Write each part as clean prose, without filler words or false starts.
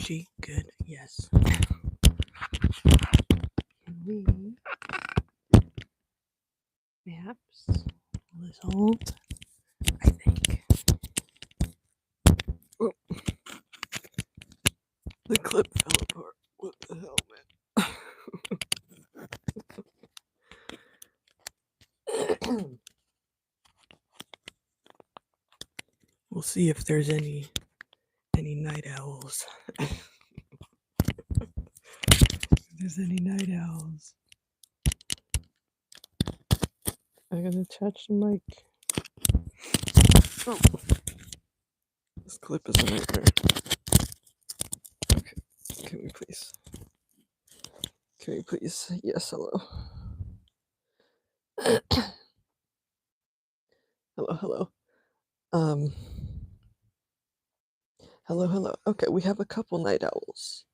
energy. Good. Yes. We perhaps this hold. I think. Oh, the clip fell apart. What the hell, man? We'll see if there's any night owls. If there's any night owls. I gotta touch the mic. Oh. This clip is a nightmare. Okay. Can we please? Yes, hello. Hello. Hello. Okay, we have a couple night owls.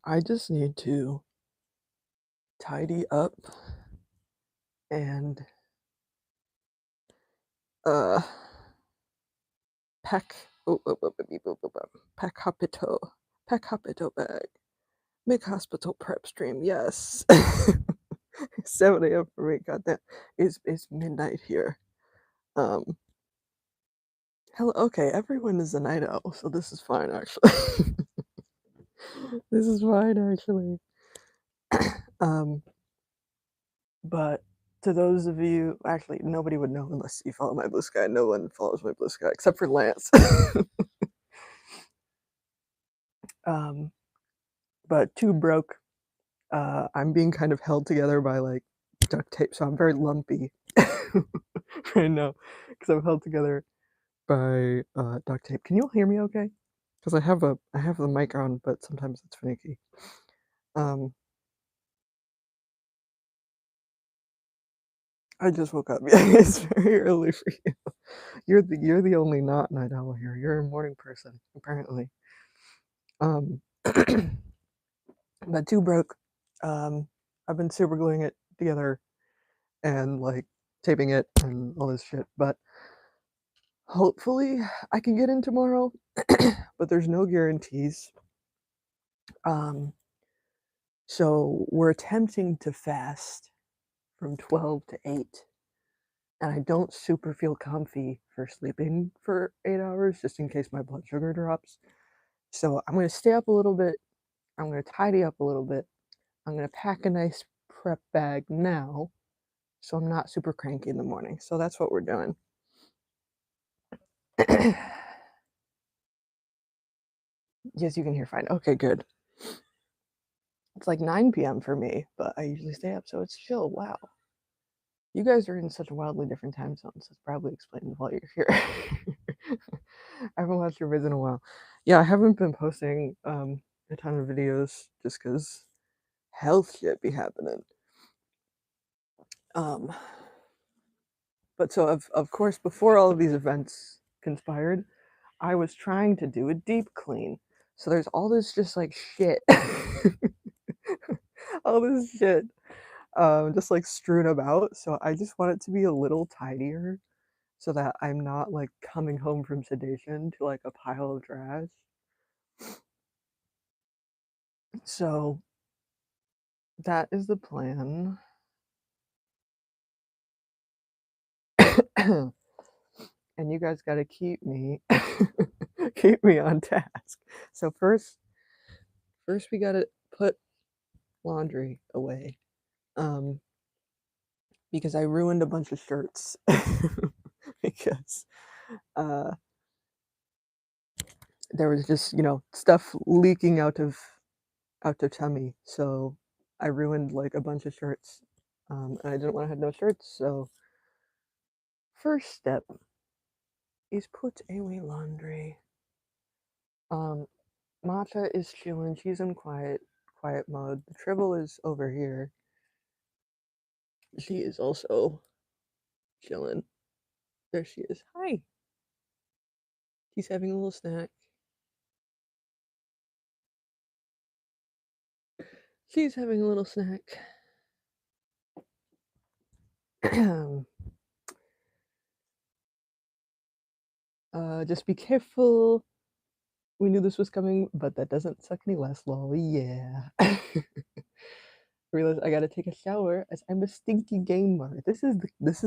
I just need to tidy up and pack hopital bag. Make hospital prep stream, yes. 7 a.m. for me, goddamn. It's midnight here. Hello, okay, everyone is a night owl, so this is fine actually. This is fine actually. But to those of you, actually, nobody would know unless you follow my blue sky. No one follows my blue sky except for Lance. But too broke. I'm being kind of held together by like duct tape, so I'm very lumpy right now because I'm held together by duct tape. Can you all hear me okay? Because I have the mic on, but sometimes it's finicky. I just woke up. Yeah, it's very early for you. You're the only not night owl here. You're a morning person, apparently. But too broke. I've been super gluing it together and like taping it and all this shit. But hopefully I can get in tomorrow. But there's no guarantees. So we're attempting to fast from 12 to 8. And I don't super feel comfy for sleeping for 8 hours, just in case my blood sugar drops. So I'm going to stay up a little bit. I'm going to tidy up a little bit. I'm going to pack a nice prep bag now, so I'm not super cranky in the morning. So that's what we're doing. Yes, you can hear fine. Okay, good. It's like 9 p.m. for me, but I usually stay up, so it's chill. Wow. You guys are in such wildly different time zones. That's probably explains why you're here. I haven't watched your vids in a while. Yeah, I haven't been posting a ton of videos just because health shit be happening. But so of course, before all of these events conspired, I was trying to do a deep clean. So there's all this just like shit. All this shit just like strewn about. So I just want it to be a little tidier so that I'm not like coming home from sedation to like a pile of trash. So that is the plan. And you guys got to keep me on task. So first we got to put laundry away. Because I ruined a bunch of shirts. Because there was just, stuff leaking out of tummy. So I ruined like a bunch of shirts. And I didn't want to have no shirts, so first step is put away laundry. Matcha is chilling. She's in quiet mode. The Tribble is over here. She is also chilling. There she is. Hi. She's having a little snack. She's having a little snack. Just be careful. We knew this was coming, but that doesn't suck any less, lol, yeah. Realize I gotta take a shower as I'm a stinky gamer. This is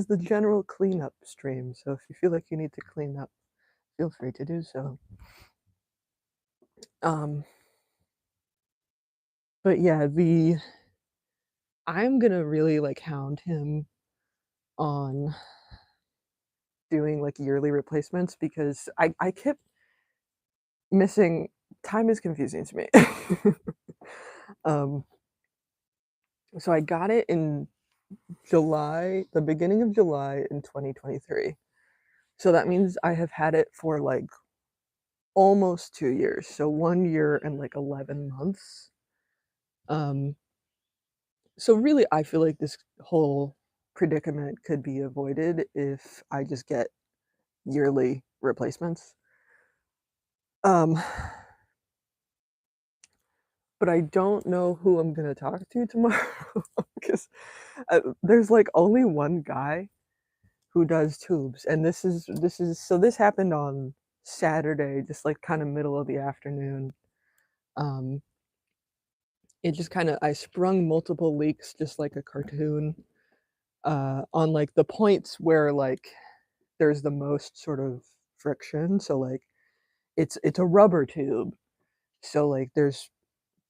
the general cleanup stream, so if you feel like you need to clean up, feel free to do so. Um, but yeah, I'm gonna really, like, hound him on doing, like, yearly replacements because I kept missing time is confusing to me. Um, so I got it in July the beginning of July in 2023. So that means I have had it for, like, almost 2 years, so 1 year and, like, 11 months. Um, so really, I feel like this whole predicament could be avoided if I just get yearly replacements. Um, but I don't know who I'm gonna talk to tomorrow because, there's, like, only one guy who does tubes, and this happened on Saturday, just, like, kinda middle of the afternoon. Um, it just kinda I sprung multiple leaks just like a cartoon, on, like, the points where, like, there's the most sort of friction, so, like, it's a rubber tube, so, like, there's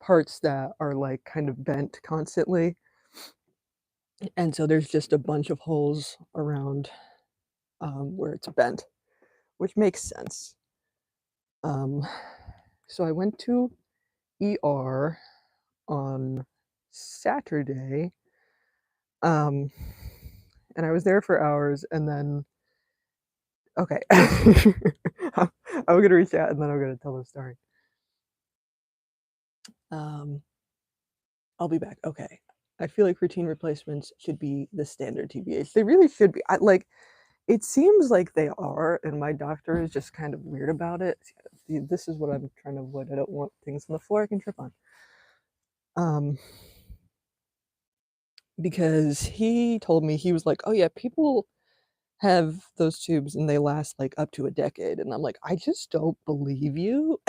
parts that are, like, kind of bent constantly, and so there's just a bunch of holes around, where it's bent, which makes sense. Um, so I went to ER on Saturday, um, and I was there for hours, and then okay. I'm gonna reach out, and then I'm gonna tell the story. Um, I'll be back, okay. I feel like routine replacements should be the standard TBH. They really should be. It seems like they are, and my doctor is just kind of weird about it. See, this is what I'm trying to avoid. I don't want things on the floor I can trip on. Um, because he told me, he was like, "Oh, yeah, people have those tubes and they last, like, up to a decade," and I'm like, "I just don't believe you."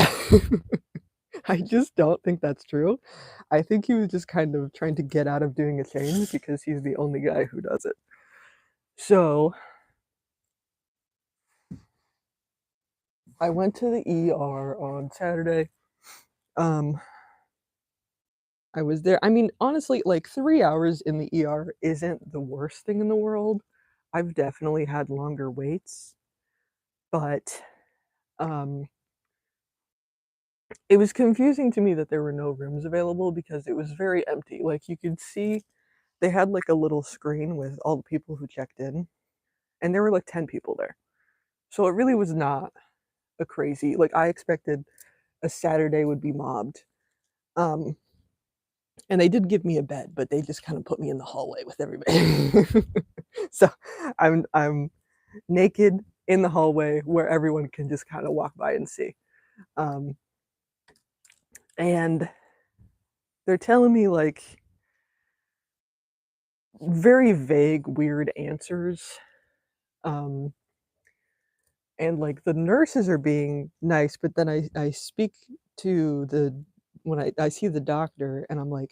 I just don't think that's true. I think he was just kind of trying to get out of doing a change because he's the only guy who does it. So, I went to the ER on Saturday. Um, I was there I mean, honestly, like, 3 hours in the ER isn't the worst thing in the world. I've definitely had longer waits, but, um, it was confusing to me that there were no rooms available because it was very empty. Like, you could see they had, like, a little screen with all the people who checked in, and there were, like, 10 people there. So it really was not a crazy like, I expected a Saturday would be mobbed. Um, and they did give me a bed, but they just kinda put me in the hallway with everybody. So, I'm naked in the hallway where everyone can just kinda walk by and see. Um, and they're telling me, like, very vague, weird answers. Um, and, like, the nurses are being nice, but then I speak to the when I see the doctor, and I'm like,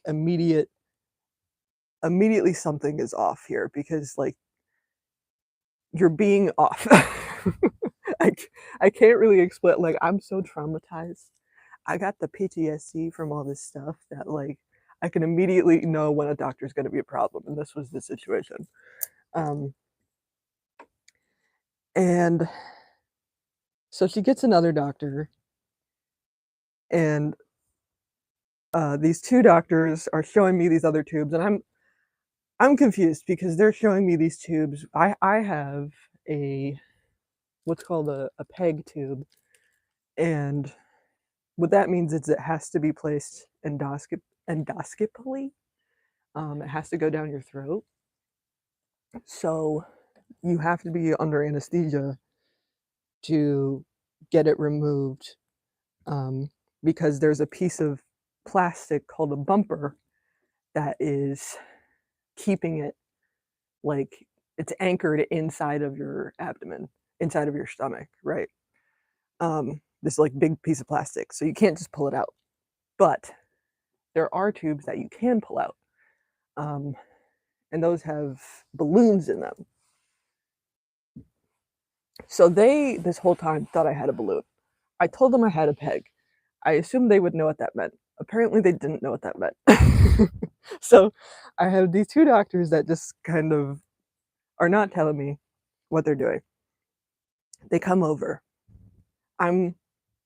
immediately something is off here because, like, you're being off. I can't really explain like, I'm so traumatized. I got the PTSD from all this stuff that, like, I can immediately know when a doctor's gonna be a problem, and this was the situation. Um, and so she gets another doctor, and, these 2 doctors are showing me these other tubes, and I'm confused because they're showing me these tubes. I have a what's called a PEG tube, and what that means is it has to be placed endoscopically. It has to go down your throat. So you have to be under anesthesia to get it removed, um, because there's a piece of plastic called a bumper that is keeping it like it's anchored inside of your abdomen, inside of your stomach, right? this, like, big piece of plastic, so you can't just pull it out. But there are tubes that you can pull out, um, and those have balloons in them. So they, this whole time, thought I had a balloon. I told them I had a peg. I assumed they would know what that meant. Apparently, they didn't know what that meant. So, I have these 2 doctors that just kind of are not telling me what they're doing. They come over. I'm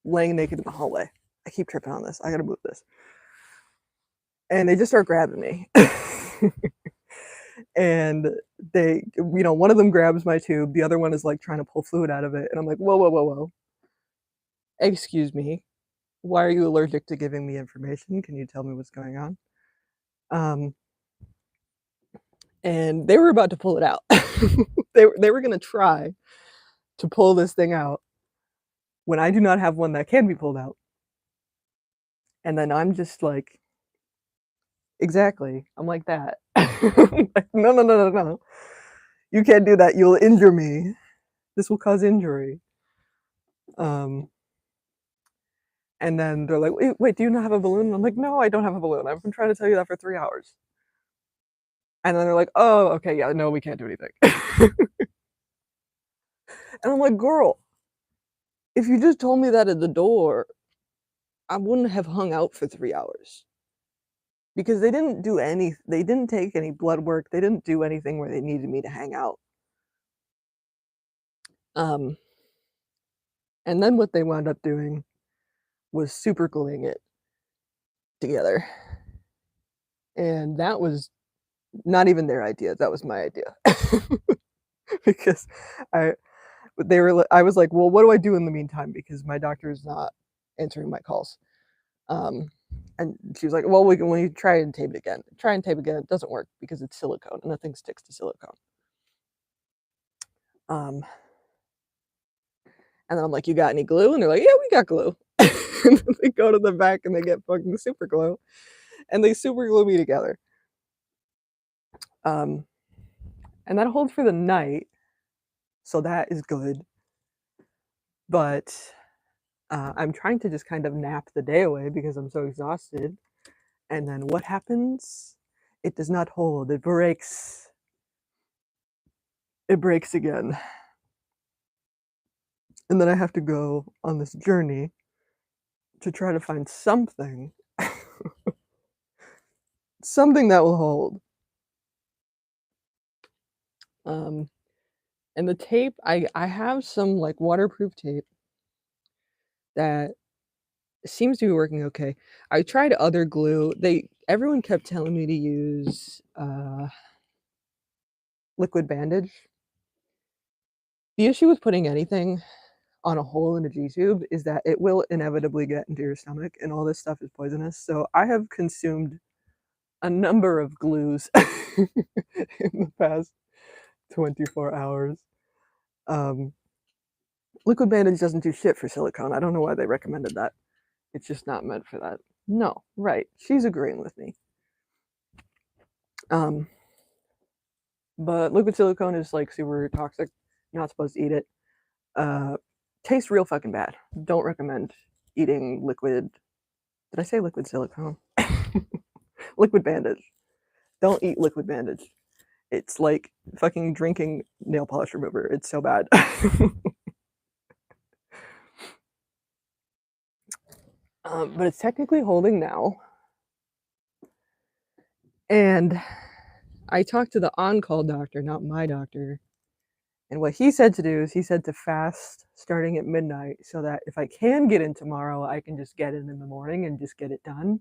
laying naked in the hallway. I keep tripping on this. I gotta move this. And they just start grabbing me. And they, one of them grabs my tube, the other one is, like, trying to pull fluid out of it, and I'm like, "Whoa, whoa, whoa, whoa. Excuse me. Why are you allergic to giving me information? Can you tell me what's going on?" Um, and they were about to pull it out. They were gonna try to pull this thing out when I do not have one that can be pulled out. And then I'm just like, "Exactly." I'm like that. Like, "No, no, no, no, no. You can't do that. You'll injure me. This will cause injury." Um, and then they're like, "Wait, do you not have a balloon?" And I'm like, "No, I don't have a balloon. I've been trying to tell you that for 3 hours." And then they're like, "Oh, okay, yeah, no, we can't do anything." And I'm like, "Girl, if you just told me that at the door, I wouldn't have hung out for 3 hours." Because they didn't take any blood work, they didn't do anything where they needed me to hang out. Um, and then what they wound up doing was super gluing it together. And that was not even their idea, that was my idea. Because I I was like, "Well, what do I do in the meantime?" Because my doctor is not answering my calls. Um, and she was like, "Well, we you try and tape it again. Try and tape again, it doesn't work because it's silicone and nothing sticks to silicone." Um, and then I'm like, "You got any glue?" And they're like, "Yeah, we got glue." And then they go to the back and they get fucking super glue, and they super glue me together. Um, and that holds for the night, so that is good. But I'm trying to just kind of nap the day away because I'm so exhausted. And then what happens? It does not hold. It breaks. It breaks again. And then I have to go on this journey to try to find something, something that will hold. Um, and the tape, I have some like waterproof tape that seems to be working okay. I tried other glue. Everyone kept telling me to use liquid bandage. The issue with putting anything on a hole in a G-tube is that it will inevitably get into your stomach, and all this stuff is poisonous. So I have consumed a number of glues in the past 24 hours. Um, liquid bandage doesn't do shit for silicone. I don't know why they recommended that. It's just not meant for that. No, right. She's agreeing with me. Um, but liquid silicone is like super toxic. You're not supposed to eat it. Uh, tastes real fucking bad. Don't recommend eating liquid. Did I say liquid silicone? Liquid bandage. Don't eat liquid bandage. It's like fucking drinking nail polish remover. It's so bad. But it's technically holding now. And I talked to the on-call doctor, not my doctor. And what he said to do is he said to fast starting at midnight so that if I can get in tomorrow, I can just get in the morning and just get it done.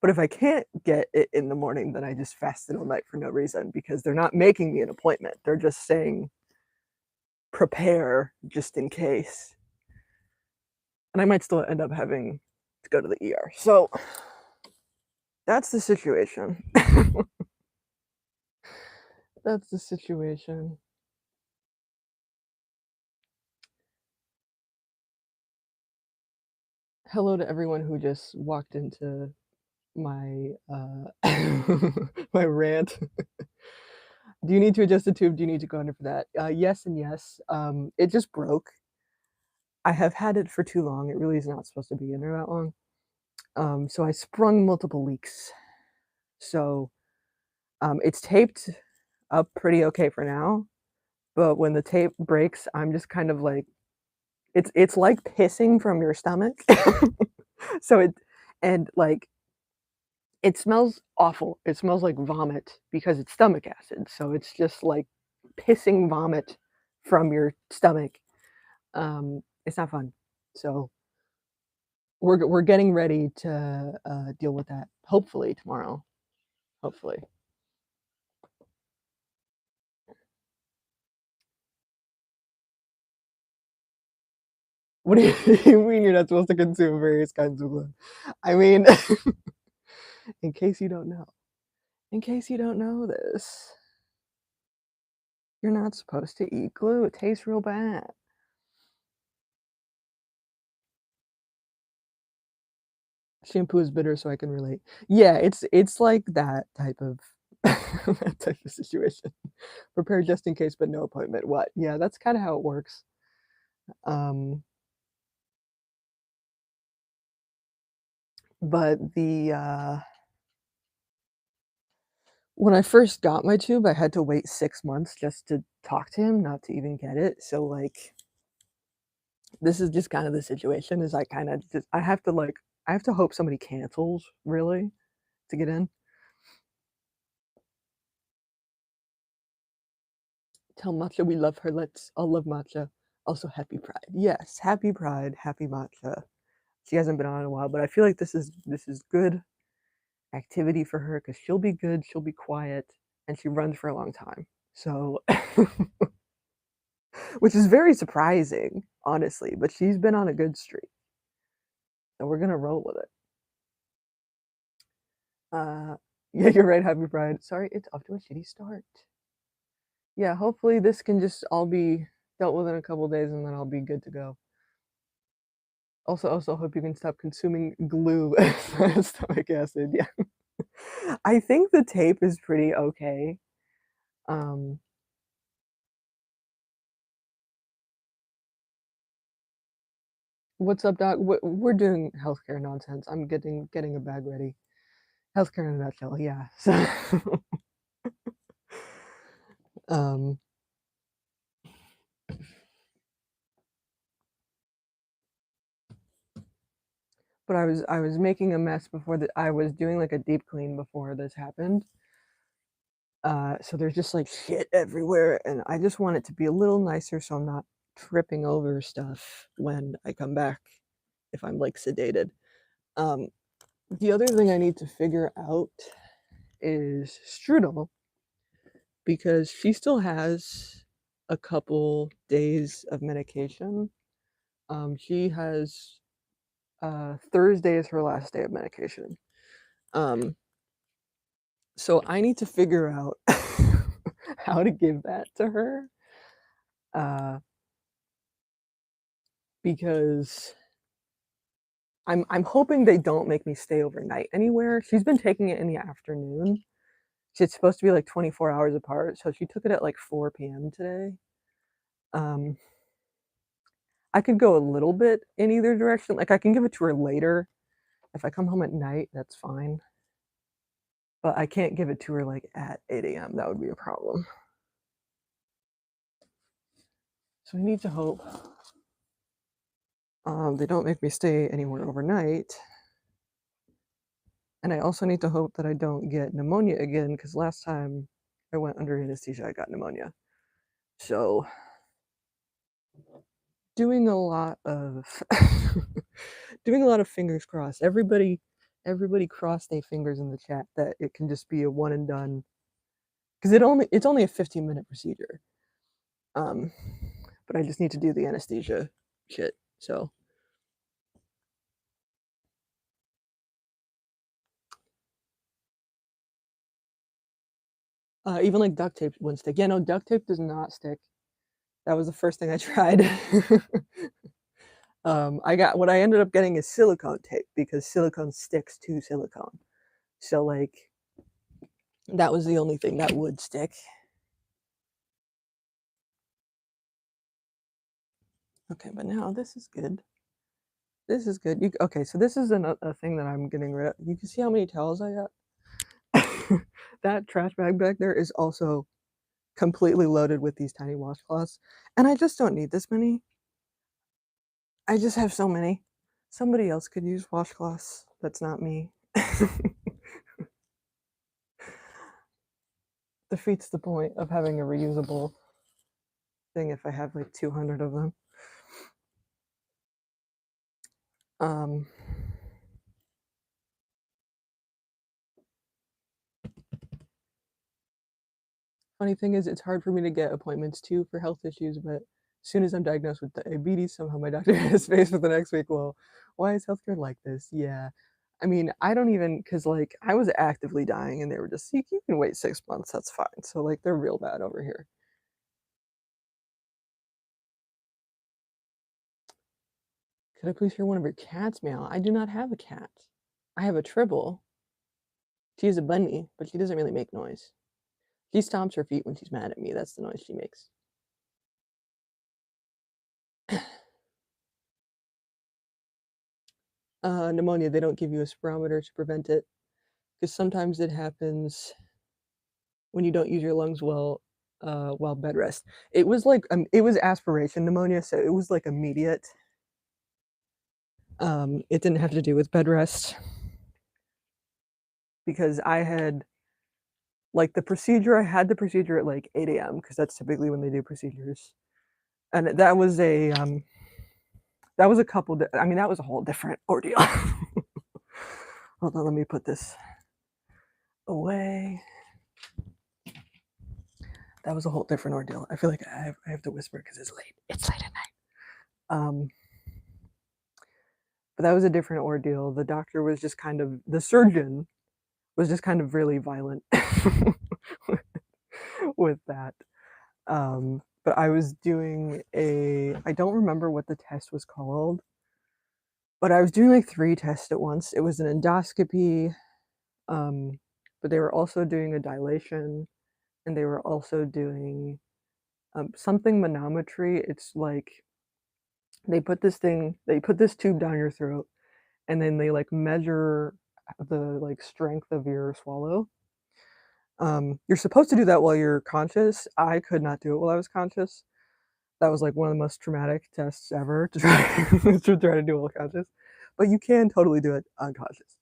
But if I can't get it in the morning, then I just fasted all night for no reason because they're not making me an appointment. They're just saying, prepare just in case. And I might still end up having to go to the ER. So that's the situation. That's the situation. Hello to everyone who just walked into my my rant. Do you need to adjust the tube? Do you need to go under for that? Yes and yes. It just broke. I have had it for too long. It really is not supposed to be in there that long. So I sprung multiple leaks. So it's taped up pretty okay for now. But when the tape breaks, I'm just kind of like it's like pissing from your stomach. So it and like it smells awful. It smells like vomit because it's stomach acid. So it's just like pissing vomit from your stomach. It's not fun. So we're getting ready to deal with that. Hopefully tomorrow. Hopefully. What do you mean you're not supposed to consume various kinds of glue? I mean, in case you don't know, in case you don't know this, you're not supposed to eat glue. It tastes real bad. Shampoo is bitter, so I can relate. Yeah, it's like that type of that type of situation. Prepare just in case, but no appointment. What? Yeah, that's kind of how it works. Um, but when I first got my tube, I had to wait 6 months just to talk to him, not to even get it. So like, this is just kind of the situation. Is I kind of just I have to hope somebody cancels really to get in. Tell Matcha we love her. Let's all love Matcha. Also, happy Pride. Yes, happy Pride, happy Matcha. She hasn't been on in a while, but I feel like this is good activity for her because she'll be good, she'll be quiet, and she runs for a long time. So, which is very surprising, honestly. But she's been on a good streak, and we're gonna roll with it. Yeah, you're right. Happy Pride. Sorry, it's off to a shitty start. Yeah, hopefully this can just all be dealt with in a couple days, and then I'll be good to go. Also hope you can stop consuming glue as stomach acid. Yeah. I think the tape is pretty okay. Um, what's up, doc? We're doing healthcare nonsense. I'm getting a bag ready. Healthcare in a nutshell. Yeah. So, um, but I was making a mess before that. I was doing like a deep clean before this happened. So there's just like shit everywhere, and I just want it to be a little nicer so I'm not tripping over stuff when I come back if I'm like sedated. Um, the other thing I need to figure out is Strudel because she still has a couple days of medication. She has Thursday is her last day of medication. Um, so I need to figure out how to give that to her. Because I'm hoping they don't make me stay overnight anywhere. She's been taking it in the afternoon. It's supposed to be like 24 hours apart, so she took it at like 4 p.m. today. Um, I could go a little bit in either direction. Like I can give it to her later. If I come home at night, that's fine. But I can't give it to her like at 8 a.m. That would be a problem. So I need to hope they don't make me stay anywhere overnight. And I also need to hope that I don't get pneumonia again because last time I went under anesthesia, I got pneumonia. So doing a lot of doing a lot of fingers crossed. Everybody cross their fingers in the chat that it can just be a one and done because it's only a 15-minute procedure. Um, but I just need to do the anesthesia shit. So even like duct tape wouldn't stick. Yeah, no, duct tape does not stick. That was the first thing I tried. What I ended up getting is silicone tape because silicone sticks to silicone. So like that was the only thing that would stick. Okay, but now this is good. This is good. Okay, so this is a thing that I'm getting rid of. You can see how many towels I got? That trash bag back there is also completely loaded with these tiny washcloths, and I just don't need this many. I just have so many. Somebody else could use washcloths. That's not me. Defeats the point of having a reusable thing if I have like 200 of them. Um, Funny thing is, it's hard for me to get appointments too for health issues, but as soon as I'm diagnosed with diabetes, somehow my doctor has space for the next week. Well, why is healthcare like this? Yeah. I mean, I don't even, because like I was actively dying and they were just, you can wait 6 months, that's fine. So like they're real bad over here. Could I please hear one of your cats meow? I do not have a cat. I have a Tribble. She is a bunny, but she doesn't really make noise. She stomps her feet when she's mad at me. That's the noise she makes. Pneumonia, they don't give you a spirometer to prevent it because sometimes it happens when you don't use your lungs well while bed rest. It was like it was aspiration pneumonia, so it was like immediate. It didn't have to do with bed rest because I had like the procedure. I had the procedure at like 8 a.m. because that's typically when they do procedures, and that was a couple. I mean, that was a whole different ordeal. Hold on, let me put this away. That was a whole different ordeal. I feel like I have to whisper because it's late. It's late at night. But that was a different ordeal. The doctor was just kind of, the surgeon was just kind of really violent with that. But I was doing I don't remember what the test was called, but I was doing like 3 tests at once. It was an endoscopy, but they were also doing a dilation, and they were also doing something manometry. It's like they put this tube down your throat, and then they like measure the like strength of your swallow. You're supposed to do that while you're conscious. I could not do it while I was conscious. That was like one of the most traumatic tests ever to try to try to do while conscious. But you can totally do it unconscious.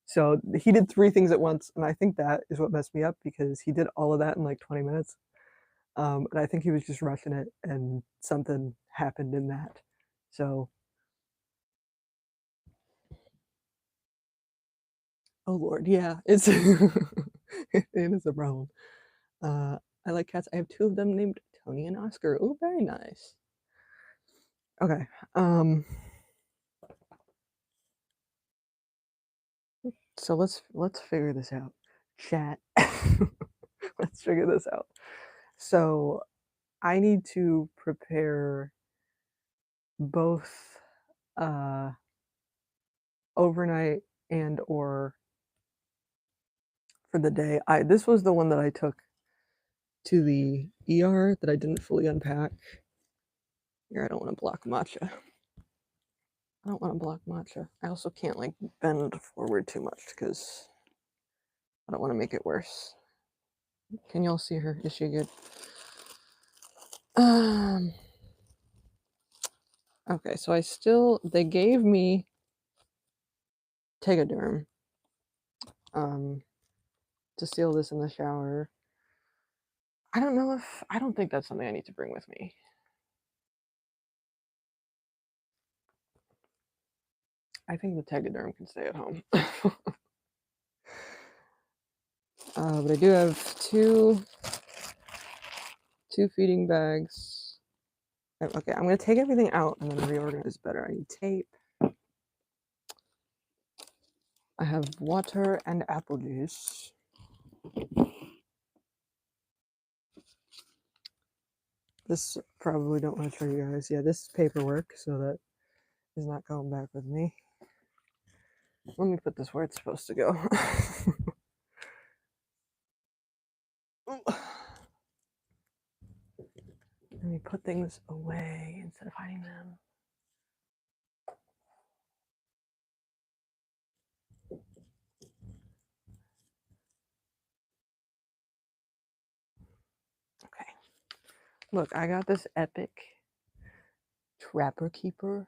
So he did 3 things at once, and I think that is what messed me up because he did all of that in like 20 minutes. And I think he was just rushing it, and something happened in that. So, oh Lord, yeah, it's it is a problem. I like cats. I have 2 of them named Tony and Oscar. Oh, very nice. Okay. So let's figure this out. Chat. Let's figure this out. So I need to prepare both overnight and or for the day. This was the one that I took to the ER that I didn't fully unpack. Here, I don't want to block matcha. I don't want to block matcha. I also can't like bend forward too much because I don't want to make it worse. Can y'all see her? Is she good? Okay, so they gave me Tegaderm to seal this in the shower. I don't think that's something I need to bring with me. I think the Tegaderm can stay at home. But I do have two feeding bags. Okay, I'm gonna take everything out and then reorganize better. I need tape. I have water and apple juice. This probably don't want to show you guys. Yeah, this is paperwork, so that is not going back with me. Let me put this where it's supposed to go. Let me put things away instead of hiding them. Okay. Look, I got this epic Trapper Keeper.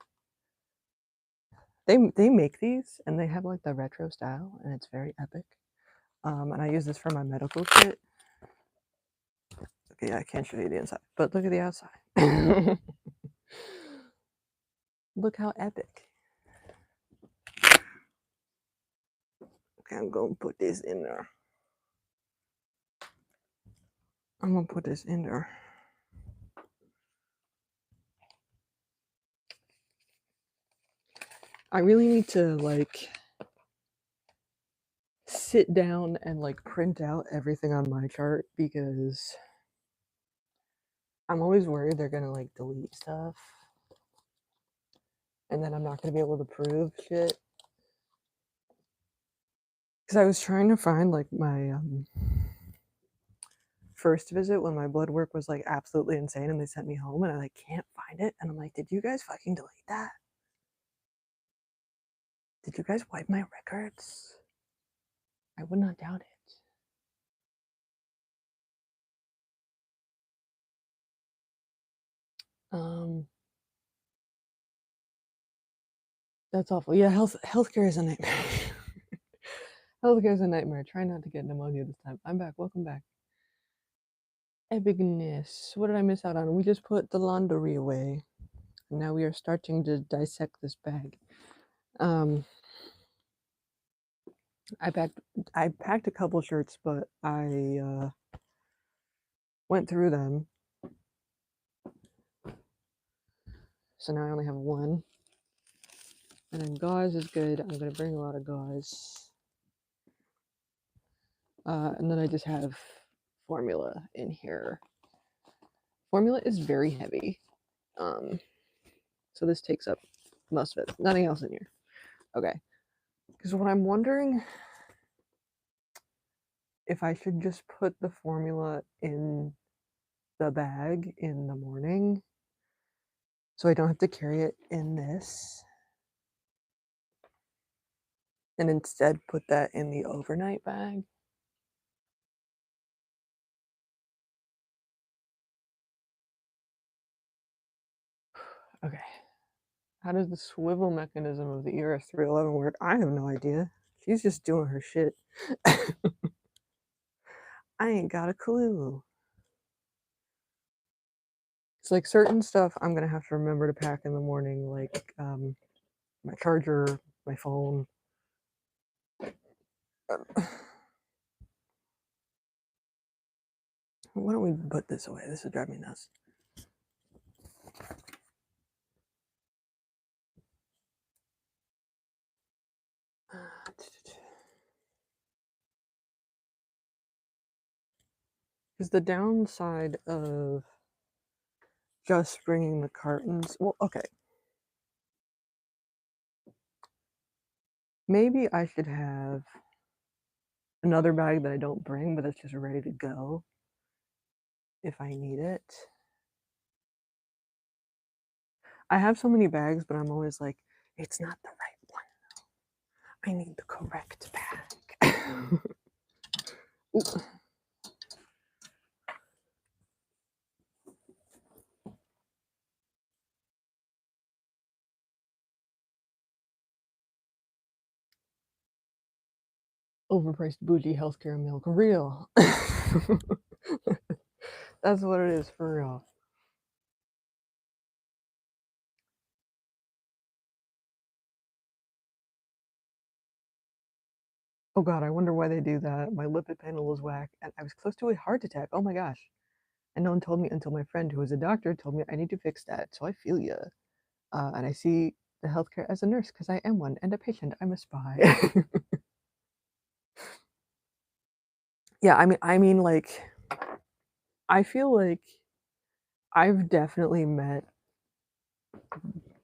They make these and they have like the retro style and it's very epic. And I use this for my medical kit. Okay, I can't show you the inside, but look at the outside. Look how epic. Okay, I'm gonna put this in there. I'm gonna put this in there. I really need to like sit down and like print out everything on my chart because I'm always worried they're gonna like delete stuff and then I'm not gonna be able to prove shit. Because I was trying to find like my first visit when my blood work was like absolutely insane and they sent me home and I like can't find it and I'm like, did you guys fucking delete that? Did you guys wipe my records? I would not doubt it. That's awful. Yeah, healthcare is a nightmare. Healthcare is a nightmare. Try not to get pneumonia this time. I'm back. Welcome back. Epicness. What did I miss out on? We just put the laundry away. Now we are starting to dissect this bag. I packed a couple shirts, but I went through them. So now I only have one. And then gauze is good. I'm gonna bring a lot of gauze. And then I just have formula in here. Formula is very heavy. So this takes up most of it. Nothing else in here. Okay. Because what I'm wondering if I should just put the formula in the bag in the morning so I don't have to carry it in this. And instead put that in the overnight bag. Okay. How does the swivel mechanism of the ERS-311 work? I have no idea. She's just doing her shit. I ain't got a clue. It's like certain stuff I'm gonna have to remember to pack in the morning, like my charger, my phone. Why don't we put this away? This is driving me nuts. Is the downside of just bringing the cartons? Well, okay. Maybe I should have another bag that I don't bring, but that's just ready to go if I need it. I have so many bags, but I'm always like, it's not the right one. I need the correct bag. Overpriced bougie healthcare milk. Real. That's what it is for real. Oh god, I wonder why they do that. My lipid panel was whack, and I was close to a heart attack. Oh my gosh. And no one told me until my friend, who was a doctor, told me I need to fix that. So I feel you. And I see the healthcare as a nurse because I am one, and a patient. I'm a spy. Yeah, I mean, like, I feel like I've definitely met.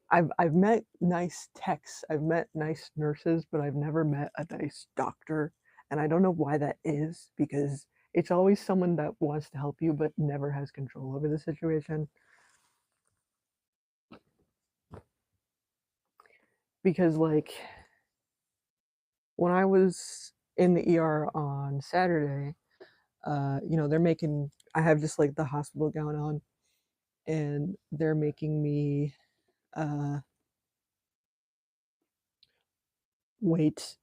I've met nice techs. I've met nice nurses, but I've never met a nice doctor, and I don't know why that is because it's always someone that wants to help you but never has control over the situation. because, like, when I was in the ER on Saturday, they're making I have just, like, the hospital gown on, and they're making me, uh, wait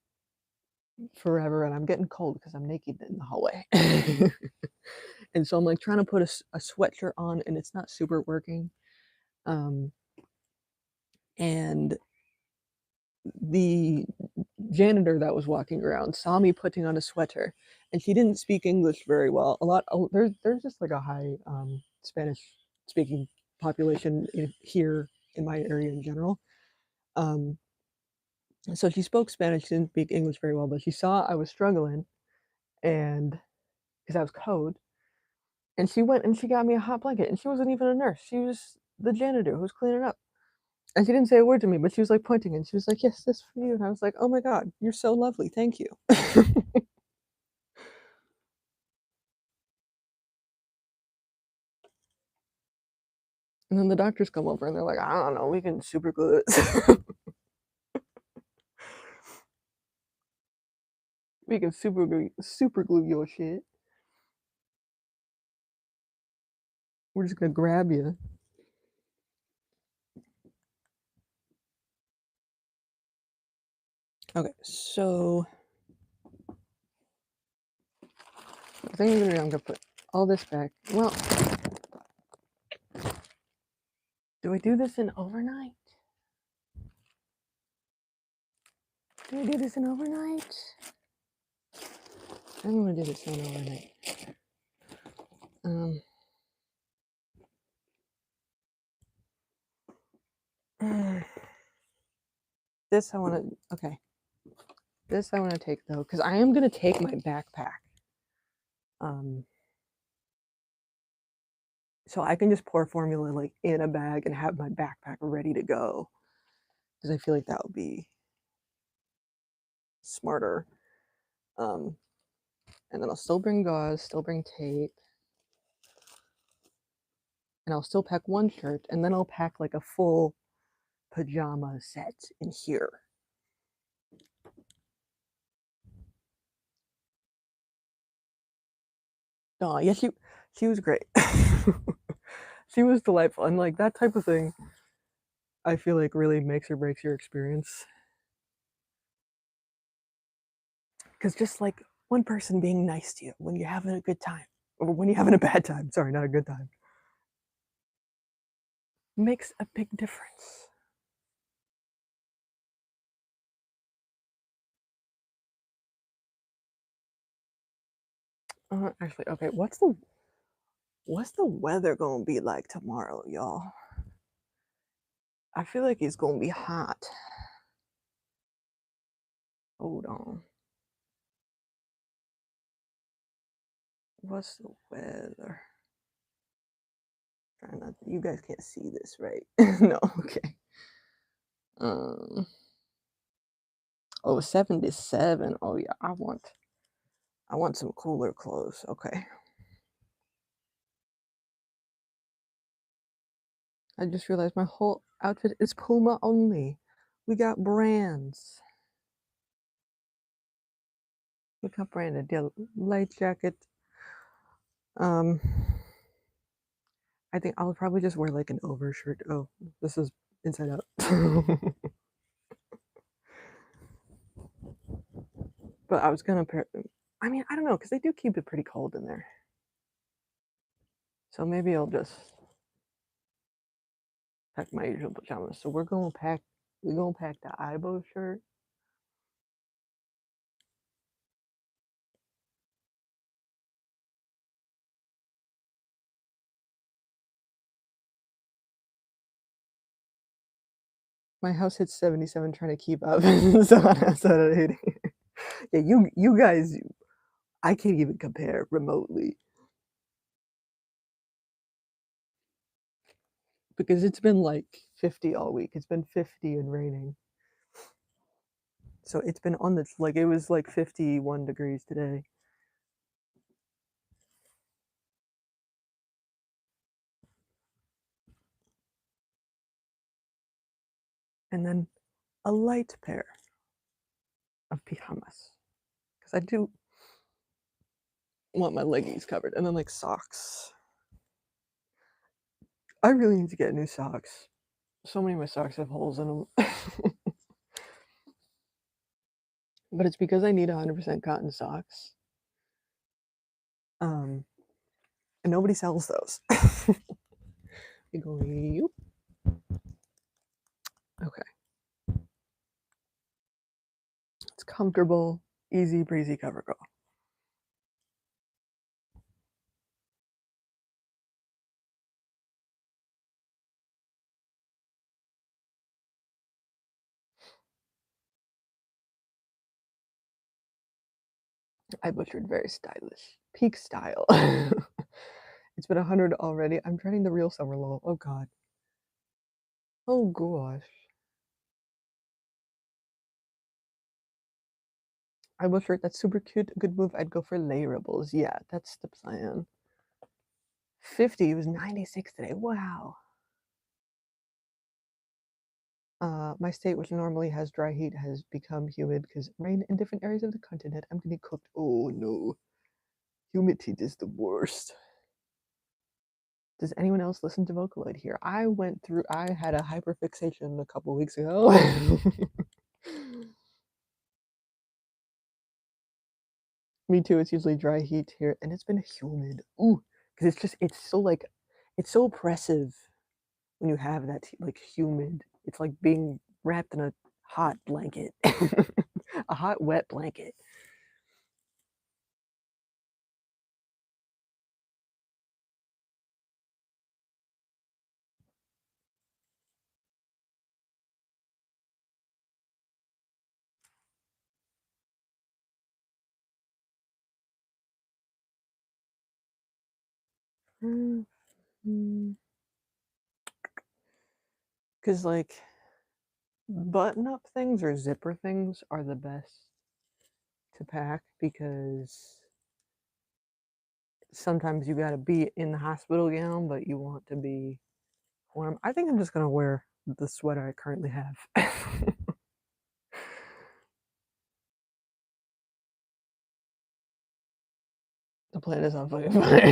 forever, and I'm getting cold because 'cause I'm naked in the hallway. And so I'm, like, trying to put a sweatshirt on, and it's not super working, um, and the janitor that was walking around saw me putting on a sweater, and she didn't speak English very well. There's just, like, a high, Spanish-speaking population here in my area in general, um, so she spoke Spanish, she didn't speak English very well, but she saw I was struggling, and because I was cold, and she went and she got me a hot blanket, and she wasn't even a nurse, she was the janitor who was cleaning up, and she didn't say a word to me, but she was, like, pointing, and she was like, "Yes, this for you," and I was like, "Oh my god, you're so lovely, thank you." And then the doctors come over, and they're like, "I don't know, we can super glue it." We can super glue your shit. We're just gonna grab you." Okay, so the thing I'm gonna do, I'm gonna put all this back. Well, do I do this in overnight? Do I do this in overnight? I'm gonna do this in overnight. Um, this I wanna okay. This I wanna take though, because I am gonna take my backpack. Um, so I can just pour formula like in a bag and have my backpack ready to go. Because I feel like that would be smarter. Um, and then I'll still bring gauze, still bring tape, and I'll still pack one shirt, and then I'll pack like a full pajama set in here. Oh, yeah, she was great. She was delightful, and like that type of thing, I feel like really makes or breaks your experience. Because just like one person being nice to you when you're having a good time, or when you're having a bad time, sorry, not a good time, makes a big difference. Actually, okay, what's the weather gonna be like tomorrow, y'all? I feel like it's gonna be hot. Hold on. What's the weather? Trying not you guys can't see this, right? No, okay. Um, oh, 77. Oh yeah, I want some cooler clothes. Okay. I just realized my whole outfit is Puma only. We got brands. Look how branded. Yeah, light jacket. Um, I think I'll probably just wear like an overshirt. Oh, this is inside out. But I was gonna pair. I mean, I don't know, because they do keep it pretty cold in there. So maybe I'll just pack my usual pajamas. So we're gonna pack the aibo shirt. My house hits 77 trying to keep up. So I started hating. Yeah, you guys, I can't even compare remotely because it's been like 50 all week. It's been 50 and raining. So it's been on this like it was like 51 degrees today. And then a light pair of pajamas because I do want my leggies covered, and then like socks. I really need to get new socks. So many of my socks have holes in them. But it's because I need 100% cotton socks. And nobody sells those. You go, "Yoop." Okay. It's comfortable, easy breezy cover girl. I butchered very stylish. Peak style. It's been 100 already. I'm dreading the real summer lull. Oh god. Oh gosh. I butchered. That's super cute. Good move. I'd go for layerables. Yeah, that's the plan. 50. It was 96 today. Wow. My state, which normally has dry heat, has become humid because rain in different areas of the continent. I'm getting cooked. Oh no. Humidity is the worst. Does anyone else listen to Vocaloid here? I had a hyperfixation a couple weeks ago. Me too, it's usually dry heat here, and it's been humid. Ooh, because it's so oppressive when you have that, like, humid. It's like being wrapped in a hot blanket. A hot, wet blanket. Because, like, button-up things or zipper things are the best to pack because sometimes you gotta be in the hospital gown, but you want to be warm. I think I'm just gonna wear the sweater I currently have. The planet is on fucking fire.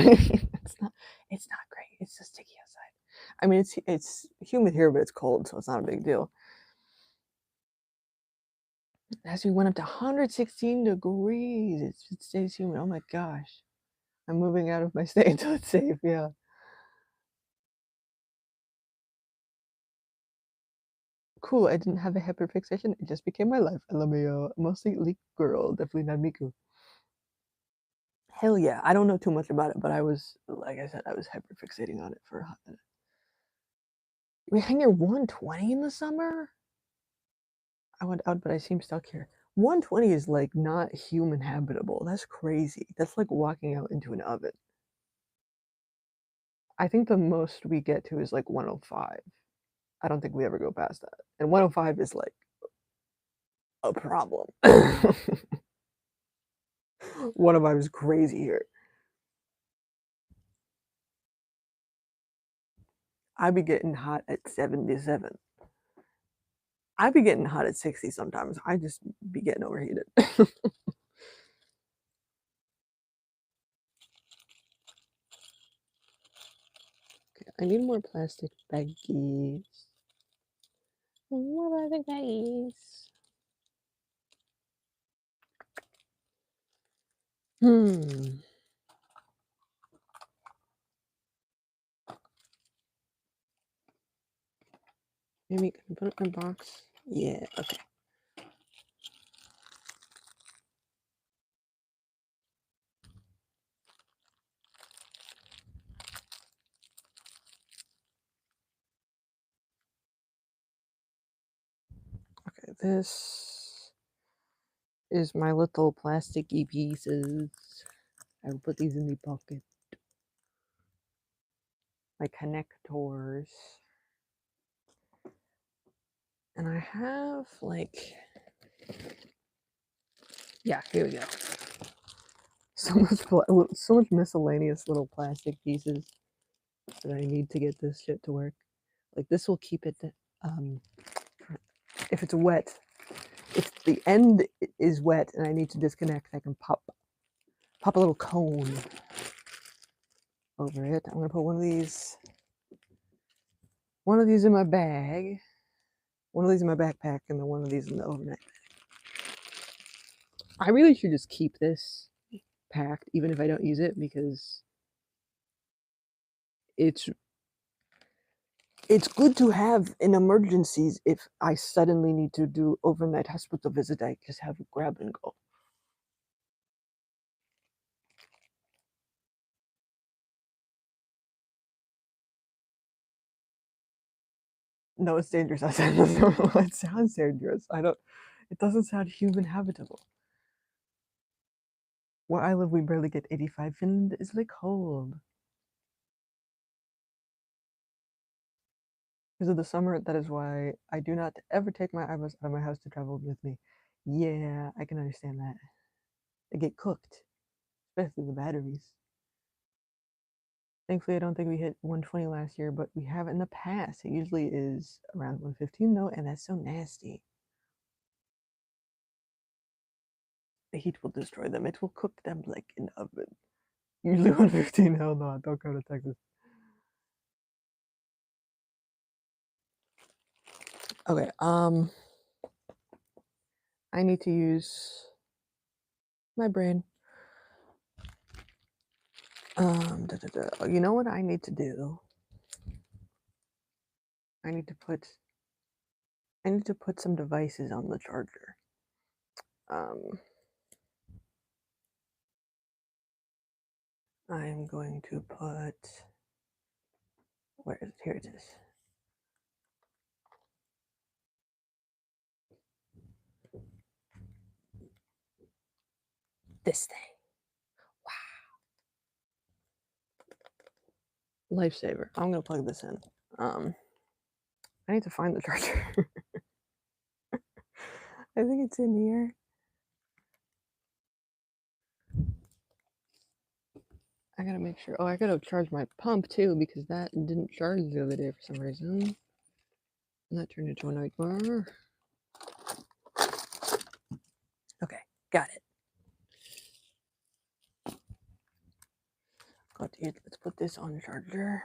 It's not great. It's just sticky outside. I mean, it's humid here, but it's cold, so it's not a big deal. As we went up to 116 degrees, it stays humid. Oh my gosh. I'm moving out of my state until it's safe, yeah. Cool, I didn't have a hyperfixation, it just became my life. LMAO. Mostly leak girl, definitely not Miku. Hell yeah. I don't know too much about it, but I was, like I said, I was hyperfixating on it for a hot minute. We hang near 120 in the summer? I went out, but I seem stuck here. 120 is like not human habitable. That's crazy. That's like walking out into an oven. I think the most we get to is like 105. I don't think we ever go past that. And 105 is like a problem. 105 is crazy here. I be getting hot at 77. I be getting hot at 60 sometimes. I just be getting overheated. Okay, I need more plastic baggies. More plastic baggies. Hmm. Maybe can I put it in a box? Yeah, okay. Okay, this is my little plasticky pieces. I will put these in the pocket. My connectors. And I have like, yeah, here we go. So much miscellaneous little plastic pieces that I need to get this shit to work. Like this will keep it if it's wet, if the end is wet and I need to disconnect, I can pop a little cone over it. I'm gonna put one of these in my bag, one of these in my backpack, and then one of these in the overnight bag. I really should just keep this packed even if I don't use it, because it's good to have in emergencies. If I suddenly need to do overnight hospital visit, I just have a grab and go. No, it's dangerous outside. It sounds dangerous. It doesn't sound human habitable. Where I live, we barely get 85. Finland is like cold. Because of the summer, that is why I do not ever take my eyeballs out of my house to travel with me. Yeah, I can understand that. They get cooked, especially the batteries. Thankfully, I don't think we hit 120 last year, but we have in the past. It usually is around 115 though, and that's so nasty. The heat will destroy them. It will cook them like in the oven. Usually 115, hell no, don't go to Texas. Okay, I need to use my brain. You know what I need to do? I need to put some devices on the charger. I'm going to put, where is it? Here it is. This thing. Wow. Lifesaver. I'm gonna plug this in. I need to find the charger. I think it's in here. I gotta make sure. Oh, I gotta charge my pump too, because that didn't charge the other day for some reason. And that turned into a nightmare. Okay, got it. Got it. Let's put this on the charger.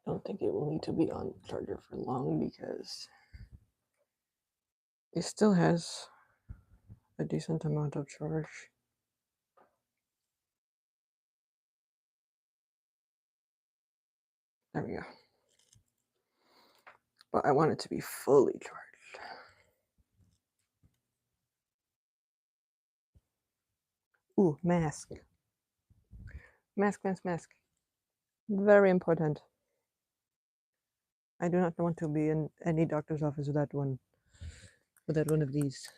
I don't think it will need to be on charger for long because it still has a decent amount of charge. There we go. But I want it to be fully charged. Ooh, mask. Mask, mask, mask. Very important. I do not want to be in any doctor's office without one of these.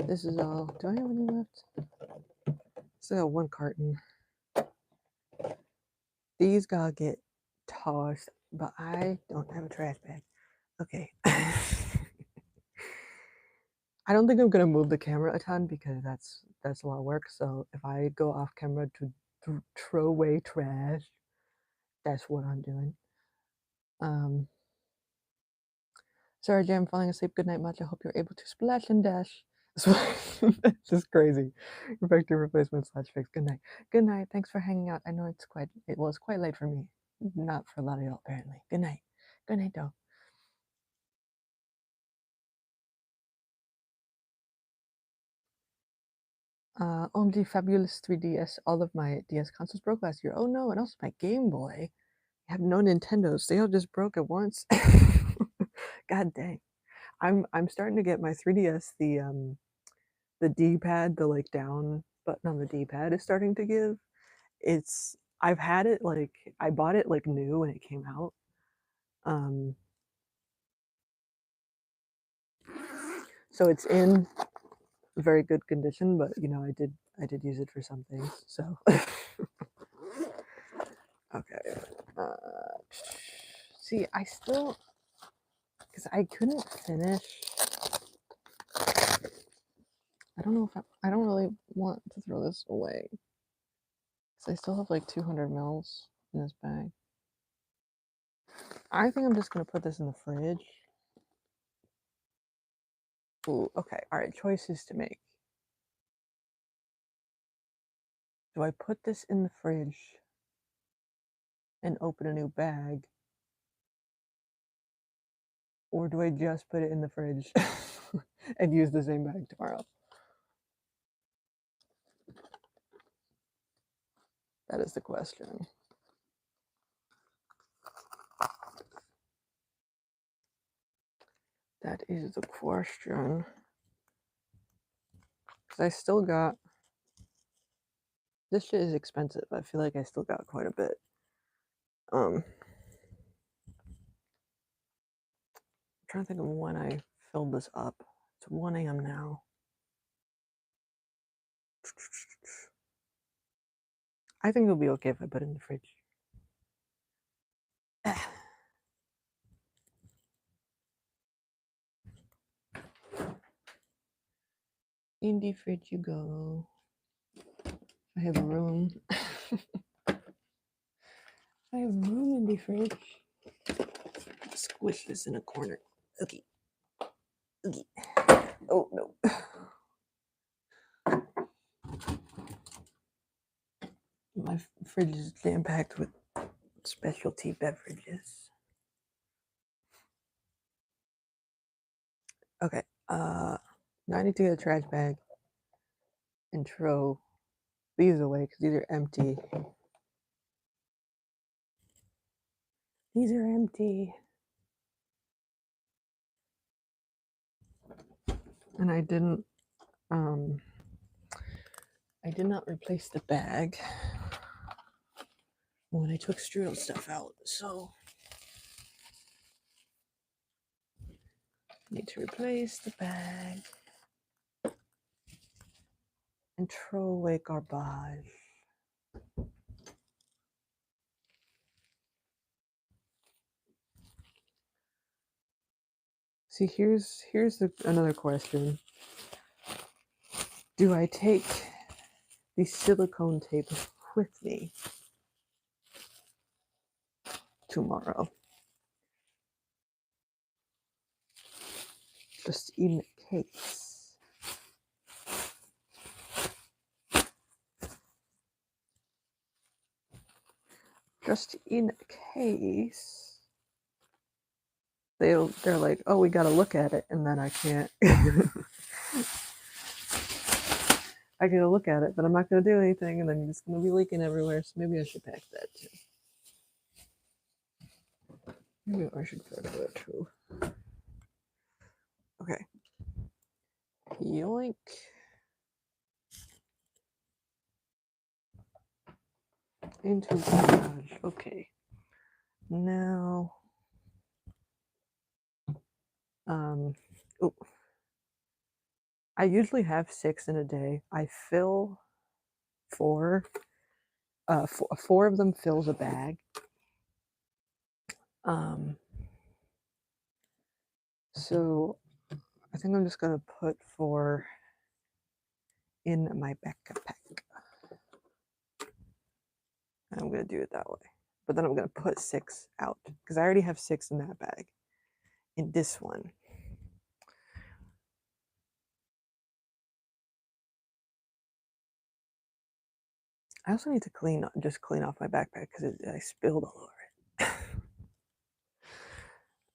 This is all. Do I have any left? Still have one carton. These gotta get tossed, but I don't have a trash bag. Okay. I don't think I'm gonna move the camera a ton because that's a lot of work. So if I go off camera to throw away trash, that's what I'm doing. Sorry, Jay, I'm falling asleep. Good night, much. I hope you're able to splash and dash. It's just crazy. Effective replacement / fix. Good night. Good night. Thanks for hanging out. I know it was quite late for me. Not for a lot of y'all, apparently. Good night. Good night, though. OMG, fabulous 3DS. All of my DS consoles broke last year. Oh no, and also my Game Boy. I have no Nintendos. They all just broke at once. God dang. I'm starting to get my 3DS, the D-pad, the like down button on the D-pad is starting to give. I've had it like I bought it like new when it came out. Um So it's in very good condition, but you know, I did use it for some things. So okay. See, I still, because I couldn't finish. I don't know if I don't really want to throw this away because I still have like 200 mils in this bag. I think I'm just gonna put this in the fridge. Ooh, okay. All right. Choices to make. Do I put this in the fridge and open a new bag, or do I just put it in the fridge and use the same bag tomorrow? That is the question. That is the question. Because I still got, this shit is expensive. I feel like I still got quite a bit. I'm trying to think of when I filled this up. It's 1 a.m. now. I think it'll be okay if I put it in the fridge. In the fridge you go. I have room. I have room in the fridge. Squish this in a corner. Okay. Okay. Oh no. My fridge is jam-packed with specialty beverages. Okay. Now I need to get a trash bag and throw these away because these are empty. These are empty. And I did not replace the bag when I took strudel stuff out, so need to replace the bag and throw away garbage. See, here's another question. Do I take the silicone tape with me tomorrow? Just in case. Just in case. They're like, oh, we gotta look at it, and then I can't. I gotta look at it, but I'm not gonna do anything, and then you're just gonna be leaking everywhere. So maybe I should pack that too. Maybe I should pack that too. Okay. Yoink. Into garage. Okay. Now, oh, I usually have 6 in a day. I fill 4. Four of them fills a bag. So I think I'm just gonna put 4 in my backpack. And I'm gonna do it that way. But then I'm gonna put 6 out because I already have 6 in that bag. In this one. I also need to clean off my backpack because I spilled all over it.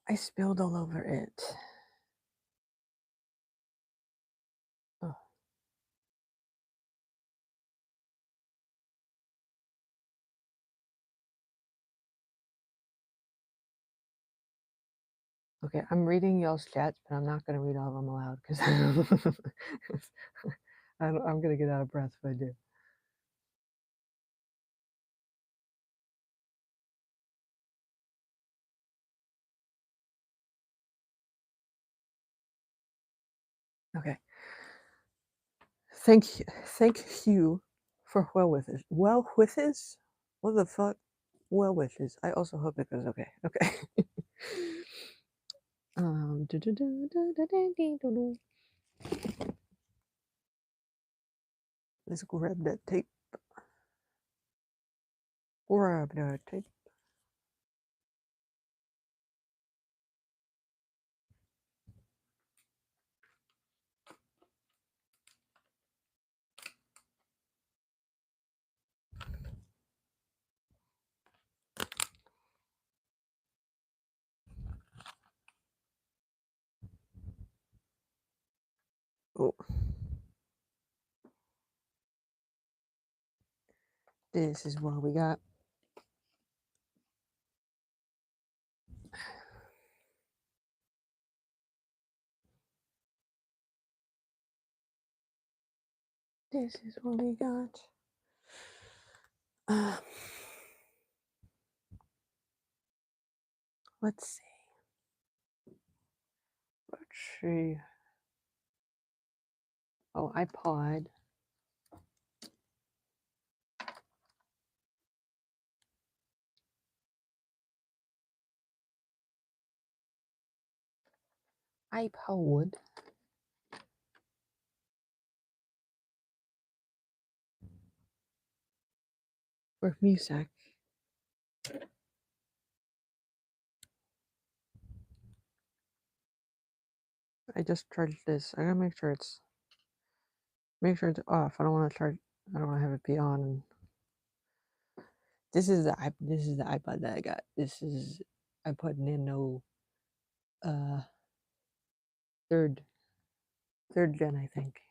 I spilled all over it. Oh. Okay, I'm reading y'all's chats, but I'm not going to read all of them aloud because I'm going to get out of breath if I do. Okay. Thank you for well wishes. Well wishes? What the fuck? Well wishes. I also hope it goes okay. Okay. Let's grab that tape. Grab that tape. Oh, this is what we got. This is what we got. Uh, let's see. Let's see. Oh, iPod. iPod. For music. I just charged this. I gotta make sure it's off. I don't want to charge. I don't want to have it be on. And this is the iPod that I got. This is iPod Nano, uh, third gen, I think.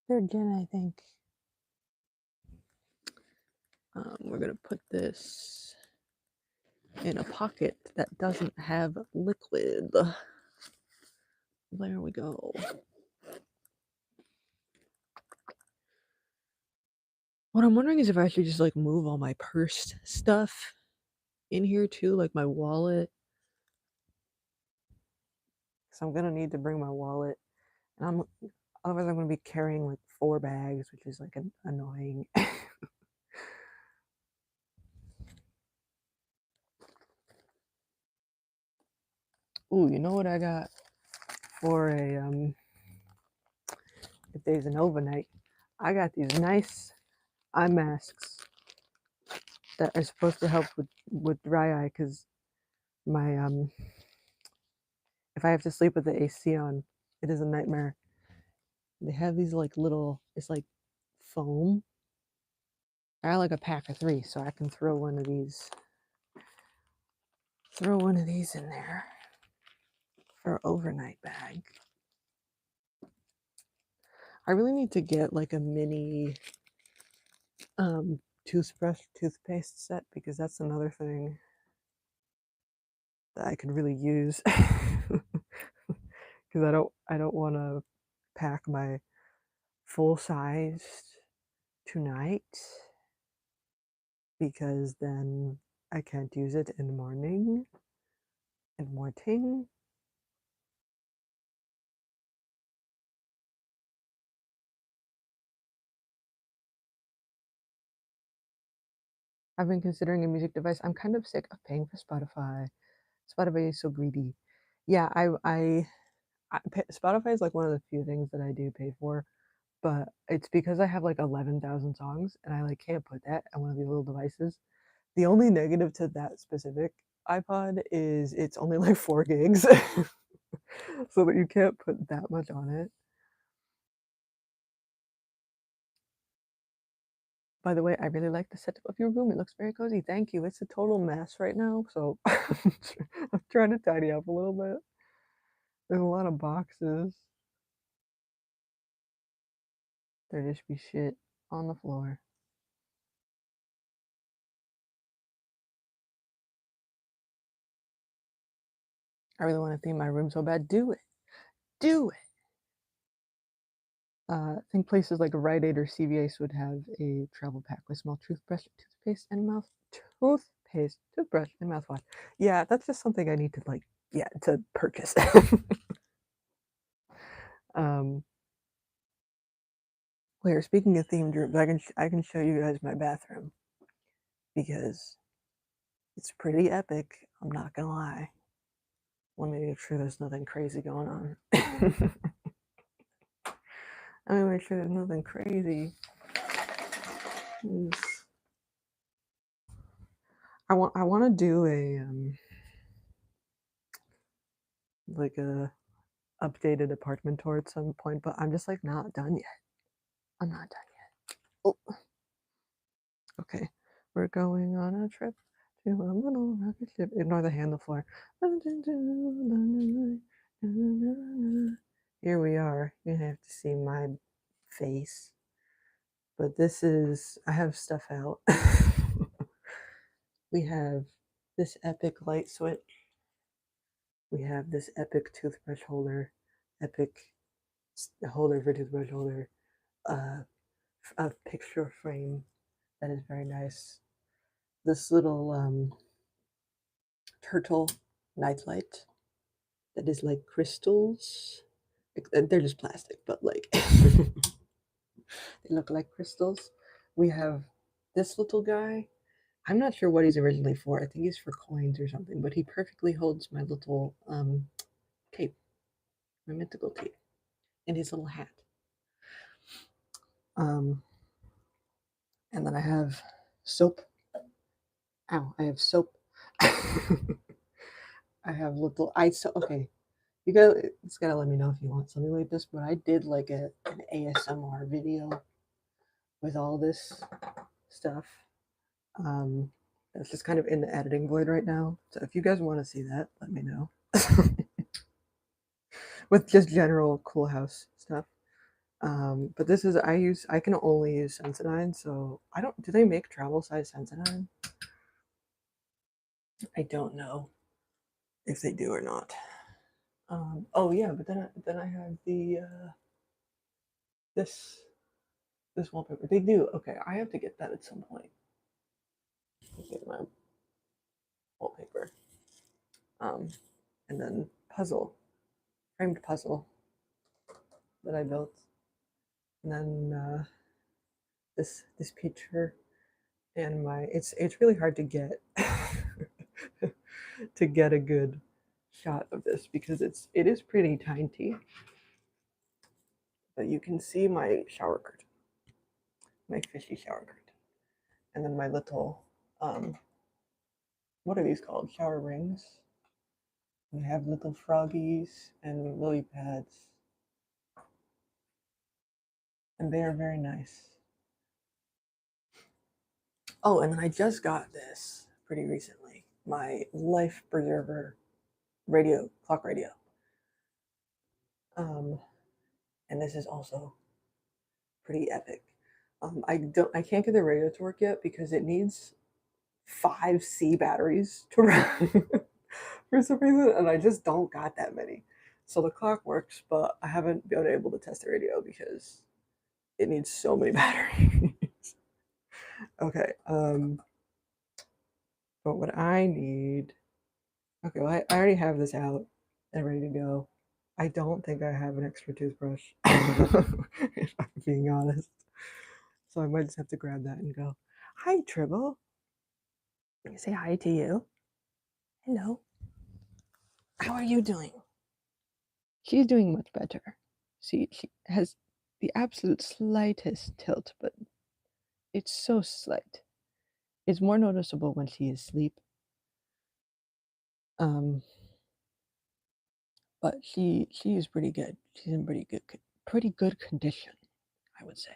Third gen, I think. We're gonna put this in a pocket that doesn't have liquid. There we go. What I'm wondering is if I should just like move all my purse stuff in here too, like my wallet. So I'm gonna need to bring my wallet, and otherwise I'm gonna be carrying like 4 bags, which is like annoying. Ooh, you know what I got for a if there's an overnight? I got these nice eye masks that are supposed to help with dry eye because my if I have to sleep with the AC on, it is a nightmare. They have these like little, it's like foam. I got like a pack of 3, so I can throw one of these in there for an overnight bag. I really need to get like a mini toothpaste set because that's another thing that I could really use because I don't want to pack my full size tonight because then I can't use it in the morning. I've been considering a music device. I'm kind of sick of paying for Spotify. Spotify is so greedy. Yeah, Spotify is like one of the few things that I do pay for, but it's because I have like 11,000 songs and I like can't put that on one of these little devices. The only negative to that specific iPod is it's only like 4 gigs, so that you can't put that much on it. By the way, I really like the setup of your room. It looks very cozy. Thank you. It's a total mess right now, so I'm trying to tidy up a little bit. There's a lot of boxes. There just be shit on the floor. I really want to theme my room so bad. Do it. Do it. I think places like Rite Aid or CVS would have a travel pack with small toothbrush, toothpaste, and mouth toothpaste, toothbrush, and mouthwash. Yeah, that's just something I need to, like, yeah, to purchase. Um, Where speaking of themed rooms, I can show you guys my bathroom because it's pretty epic, I'm not gonna lie. Let me make sure there's nothing crazy going on. Let me make sure there's nothing crazy. I want to do a like a updated apartment tour at some point, but I'm just like not done yet. I'm not done yet. Oh, okay. We're going on a trip to a little rocket ship. Ignore the hand on the floor. Here we are. You have to see my face. But this is, I have stuff out. We have this epic light switch. We have this epic toothbrush holder, epic holder for toothbrush holder, a picture frame that is very nice. This little turtle nightlight that is like crystals. They're just plastic, but like they look like crystals. We have this little guy. I'm not sure what he's originally for. I think he's for coins or something, but he perfectly holds my little tape, my mythical tape, and his little hat. Um, and then I have soap. Ow, I have soap. I have little okay. You guys just gotta let me know if you want something like this, but I did like an ASMR video with all this stuff. It's just kind of in the editing void right now. So if you guys want to see that, let me know. With just general cool house stuff. But this is I can only use Sensodyne, so I don't do they make travel size Sensodyne? I don't know if they do or not. Oh yeah, but then I have the this wallpaper. They do. Okay, I have to get that at some point. Get my wallpaper. And then framed puzzle that I built, and then this picture and my it's really hard to get to get a good shot of this because it is pretty tiny, but you can see my shower curtain, my fishy shower curtain, and then my little what are these called? Shower rings. And I have little froggies and lily pads, and they are very nice. Oh, and I just got this pretty recently. My life preserver clock radio. Um, and this is also pretty epic. I can't get the radio to work yet because it needs 5C batteries to run for some reason, and I just don't got that many. So the clock works, but I haven't been able to test the radio because it needs so many batteries. Okay, but what I need, okay, well, I already have this out and ready to go. I don't think I have an extra toothbrush, if I'm being honest. So I might just have to grab that and go, hi, Tribble. Say hi to you. Hello. How are you doing? She's doing much better. She has the absolute slightest tilt, but it's so slight. It's more noticeable when she is asleep. Um, but she is pretty good. She's in pretty good condition, I would say.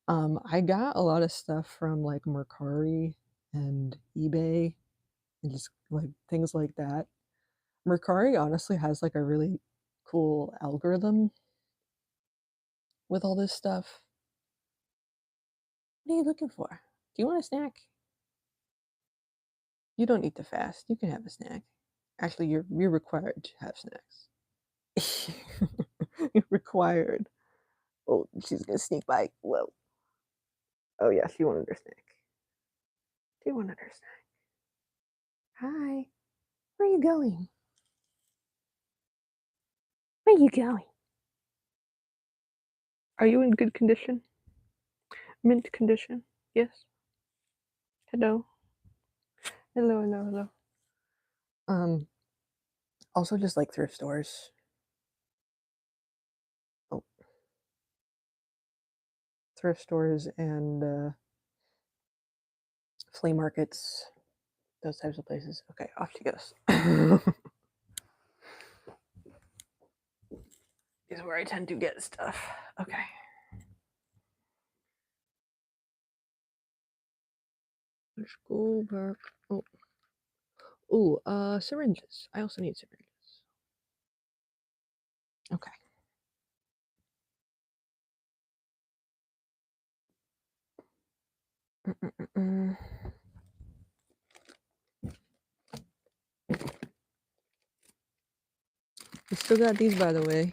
I got a lot of stuff from like Mercari and eBay and just like things like that. Mercari honestly has like a really cool algorithm with all this stuff. What are you looking for? Do you want a snack? You don't need to fast. You can have a snack. Actually, you're required to have snacks. You're required. Oh, she's gonna sneak by. Whoa. Oh yeah, she wanted her snack. She wanted her snack. Hi. Where are you going? Where are you going? Are you in good condition? Mint condition? Yes. Hello. Hello, hello, hello. Also just like thrift stores. Oh, thrift stores and flea markets, those types of places. Okay, off she goes. Is where I tend to get stuff. Okay. Let's go back. Oh. Ooh, syringes. I also need syringes. Okay. Mm-mm-mm. We still got these, by the way.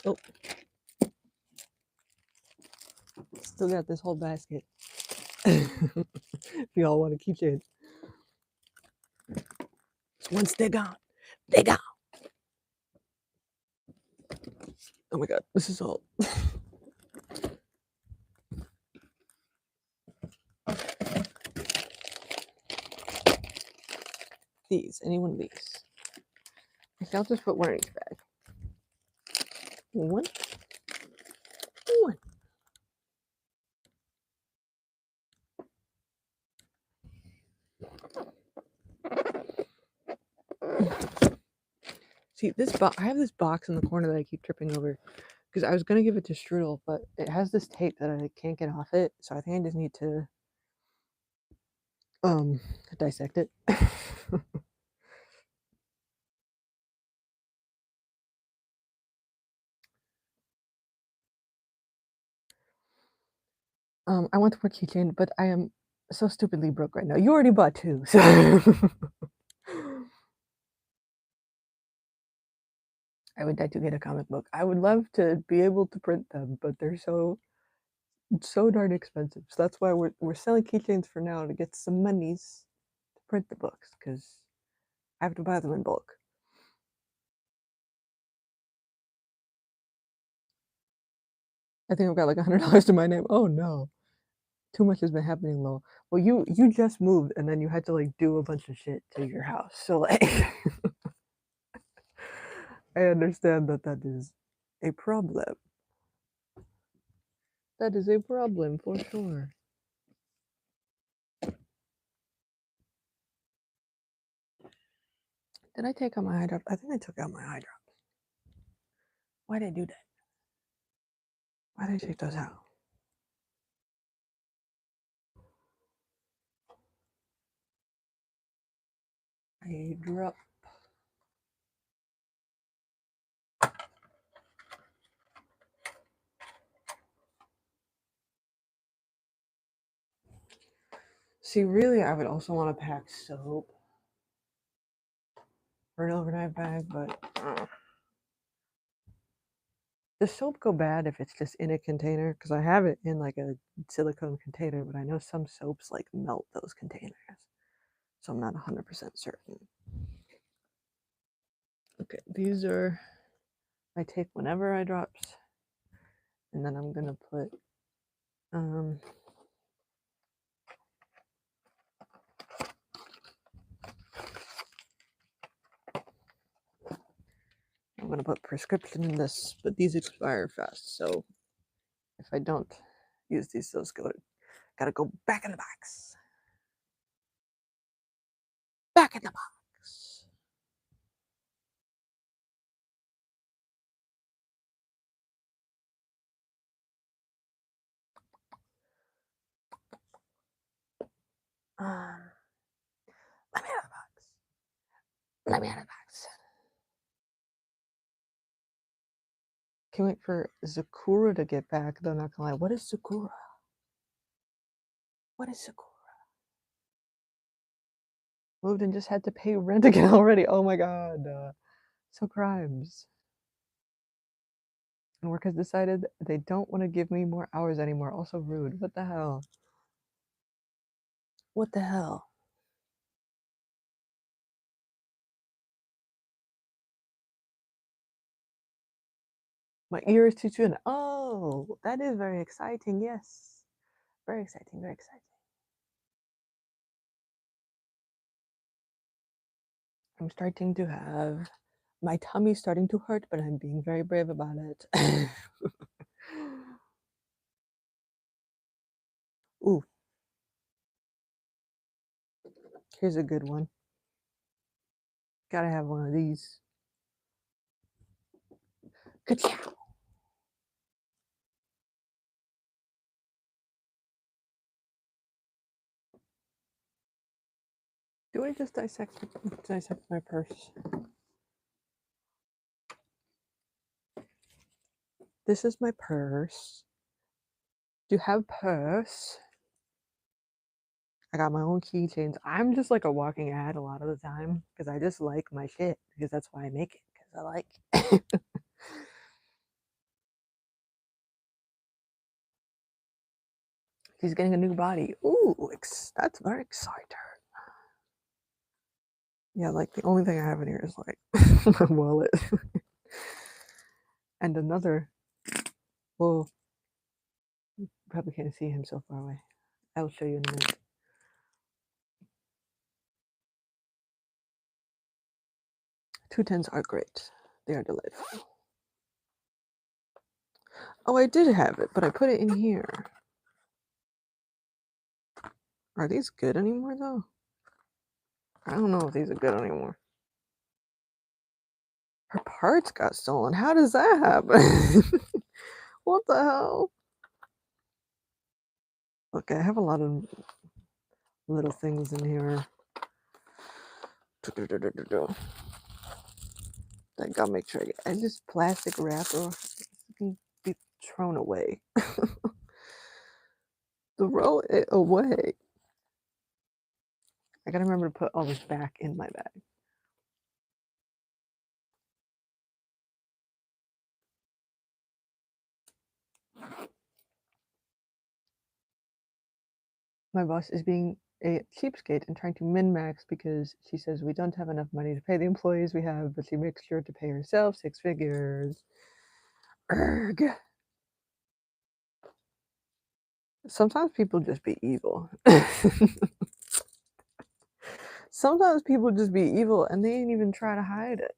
Oh. Still got this whole basket. If y'all want a keychain. Once they're gone, they're gone. Oh my god, this is all. These, any one of these. Okay, I'll just put one in each bag. One. One. See, this box, I have this box in the corner that I keep tripping over because I was going to give it to Strudel, but it has this tape that I can't get off it, so I think I just need to dissect it. I want the more keychain, but I am so stupidly broke right now. You already bought two, so I would like to get a comic book. I would love to be able to print them, but they're so darn expensive. So that's why we're selling keychains for now to get some monies to print the books because I have to buy them in bulk. I think I've got like $100 to my name. Oh no, too much has been happening, Lowell. Well, you just moved and then you had to like do a bunch of shit to your house. So like, I understand that is a problem. That is a problem for sure. Did I take out my eye drop? I think I took out my eye drops. Why did I do that? Why did I take those out? Eye drop. See, really, I would also want to pack soap for an overnight bag, but does soap go bad if it's just in a container? Because I have it in like a silicone container, but I know some soaps like melt those containers. So I'm not 100% certain. Okay, these are, I take whenever I drops, and then I'm gonna put, I'm gonna put prescription in this, but these expire fast, so if I don't use these, those gotta go back in the box. Back in the box. Let me out of the box. Let me out of the box. Can't wait for Sakura to get back, though, not gonna lie. What is Sakura? What is Sakura? Moved and just had to pay rent again already. Oh my god. So crimes. And work has decided they don't want to give me more hours anymore. Also rude. What the hell? What the hell? My ear is too thin. Oh, that is very exciting. Yes. Very exciting. Very exciting. I'm starting to have my tummy's starting to hurt, but I'm being very brave about it. Ooh, here's a good one. Gotta have one of these. Ka-chow. Do I just dissect my purse? This is my purse. Do you have purse? I got my own keychains. I'm just like a walking ad a lot of the time because I just like my shit because that's why I make it because I like it. He's getting a new body. Ooh, that's very exciting. Yeah, like the only thing I have in here is like my wallet and another. Well, you probably can't see him so far away. I'll show you in a minute. Two tens are great. They are delightful. Oh, I did have it, but I put it in here. Are these good anymore, though? I don't know if these are good anymore. Her parts got stolen. How does that happen? What the hell? Okay, I have a lot of little things in here. I gotta make sure I just plastic wrapper can be thrown away. Throw it away. I gotta remember to put all this back in my bag. My boss is being a cheapskate and trying to min-max because she says we don't have enough money to pay the employees we have, but she makes sure to pay herself 6 figures. Erg. Sometimes people just be evil. Sometimes people just be evil and they ain't even try to hide it.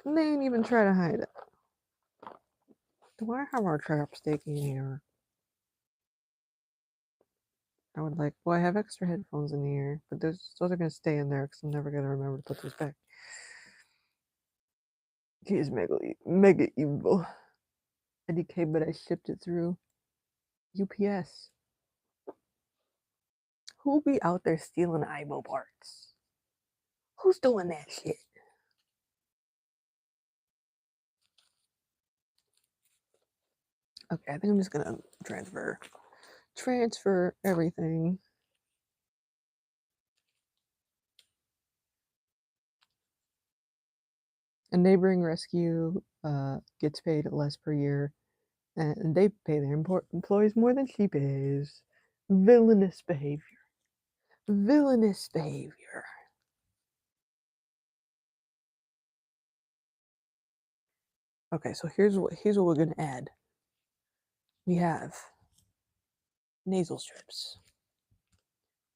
And they ain't even try to hide it. Do I have our chapstick in here? I would like, well, I have extra headphones in here, but those are going to stay in there because I'm never going to remember to put those back. He is mega evil. IDK, but I shipped it through UPS. Who'll be out there stealing aibo parts? Who's doing that shit? Okay, I think I'm just gonna transfer everything. A neighboring rescue gets paid less per year, and they pay their employees more than she pays. Villainous behavior. Villainous behavior. Okay, so here's what we're gonna add. We have nasal strips.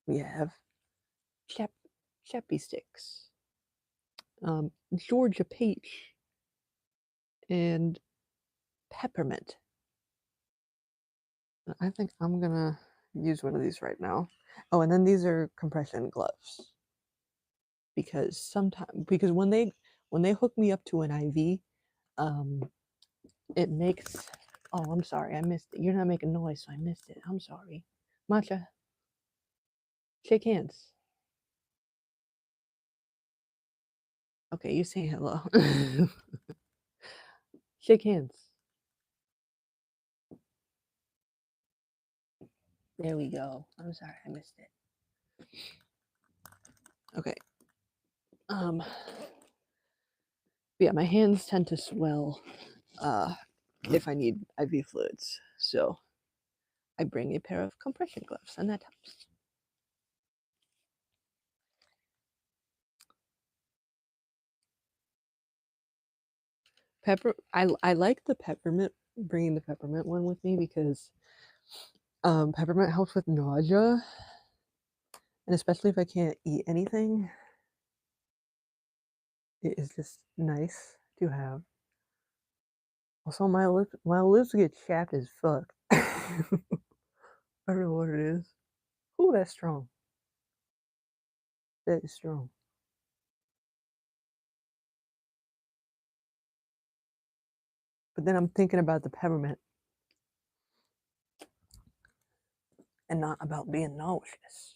We have chappy sticks. Georgia peach and peppermint. I think I'm gonna use one of these right now. Oh, and then these are compression gloves because when they hook me up to an IV, it makes. Oh, I'm sorry, I missed it. You're not making noise, so I missed it. I'm sorry, Matcha. Shake hands. Okay, you say hello. Shake hands. There we go. I'm sorry, I missed it. Okay. Yeah, my hands tend to swell if I need IV fluids, so I bring a pair of compression gloves, and that helps. I like the peppermint, bringing the peppermint one with me because peppermint helps with nausea, and especially if I can't eat anything, it is just nice to have. Also, my lips get chapped as fuck. I don't know what it is. Ooh, that's strong. That is strong. But then I'm thinking about the peppermint and not about being nauseous.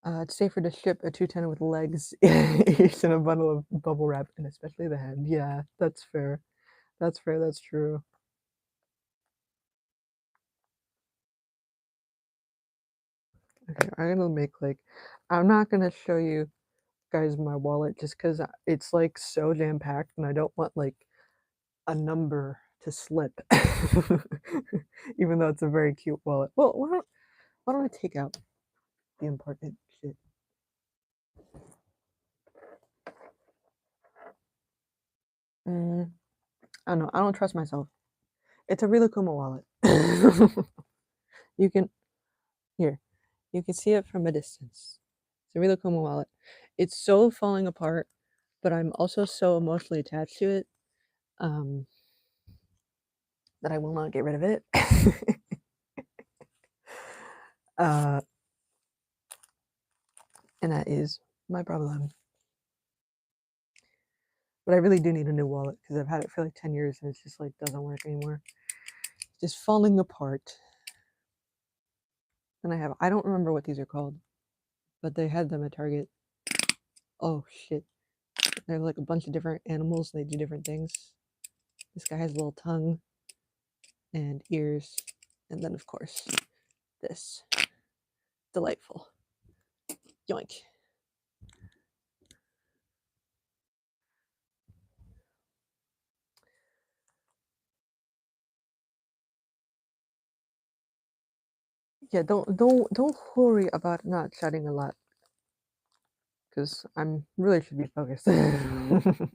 It's safer to ship a 210 with legs each in a bundle of bubble wrap, and especially the head. Yeah, that's fair. That's fair. That's true. Okay, I'm gonna make like, I'm not gonna show you guys my wallet just because it's like so jam packed, and I don't want like a number to slip, even though it's a very cute wallet. Well, why don't I take out the important shit? I don't know. I don't trust myself. It's a really cool wallet. You can here. You can see it from a distance. It's a really cool wallet. It's so falling apart, but I'm also so emotionally attached to it um, that I will not get rid of it. uh, and that is my problem. But I really do need a new wallet because I've had it for like 10 years and it's just like doesn't work anymore. It's just falling apart. And I don't remember what these are called, but they had them at Target. Oh shit. They have like a bunch of different animals and they do different things. This guy has a little tongue and ears. And then, of course, this. Delightful. Yoink. Yeah, don't worry about not chatting a lot, because I'm really should be focused. To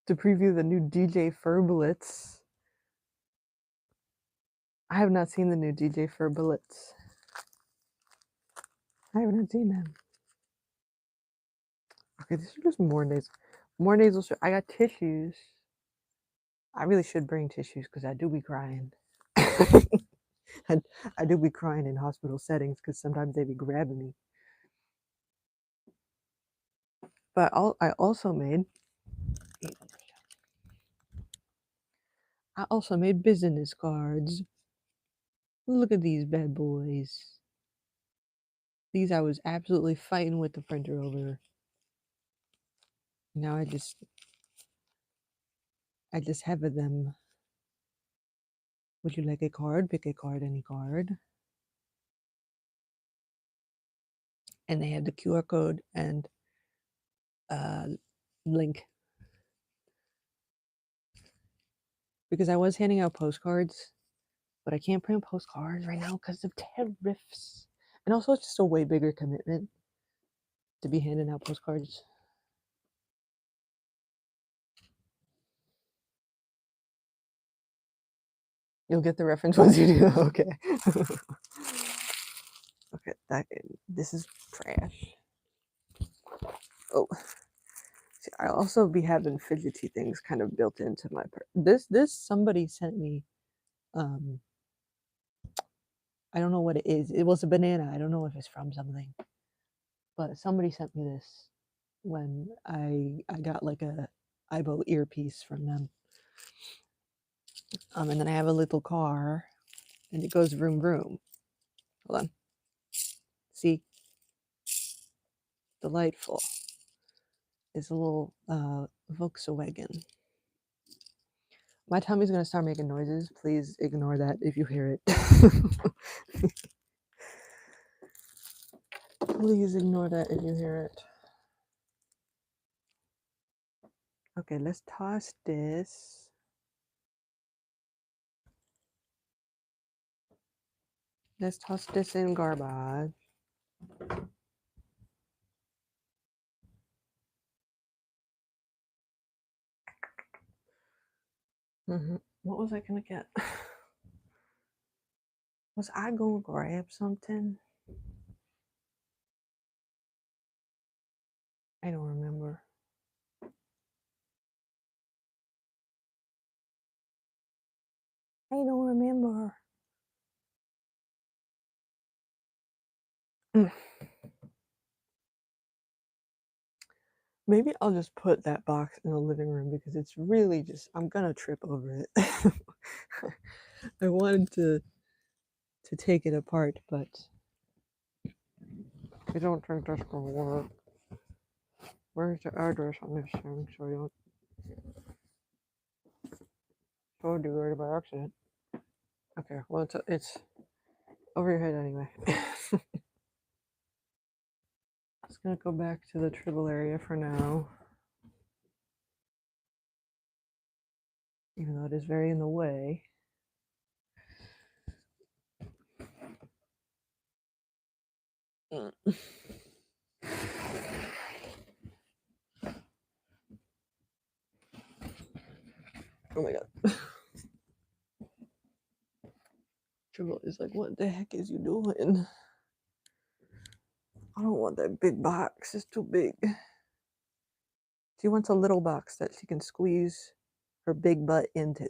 preview the new DJ Furblets. I have not seen the new DJ Furblets. I have not seen them. Okay, these are just more nasal. More nasal. I got tissues. I really should bring tissues because I do be crying. I do be crying in hospital settings because sometimes they be grabbing me. But I also made business cards. Look at these bad boys. These I was absolutely fighting with the printer over. Now I just have them. Would you like a card? Pick a card, any card. And they had the QR code and link. Because I was handing out postcards, but I can't print postcards right now because of tariffs. And also it's just a way bigger commitment to be handing out postcards. You'll get the reference once you do. Okay. Okay, this is trash. Oh, see, I also be having fidgety things kind of built into my this somebody sent me. I don't know what it is. It was a banana. I don't know if it's from something, but somebody sent me this when I got like a aibo earpiece from them. And then I have a little car, and it goes vroom vroom. Hold on. See, delightful. It's a little Volkswagen. My tummy's gonna start making noises. Please ignore that if you hear it. Please ignore that if you hear it. Okay, let's toss this. Let's toss this in garbage. What was I gonna get? Was I gonna grab something? I don't remember. I don't remember. Maybe I'll just put that box in the living room because it's really just, I'm gonna trip over it. I wanted to take it apart, but I don't think that's gonna work. Where's the address on this thing so I don't do it by accident? Okay, well it's over your head anyway. Just gonna go back to the tribble area for now. Even though it is very in the way. Oh my god. Tribble is like, what the heck is you doing? I don't want that big box, it's too big. She wants a little box that she can squeeze her big butt into.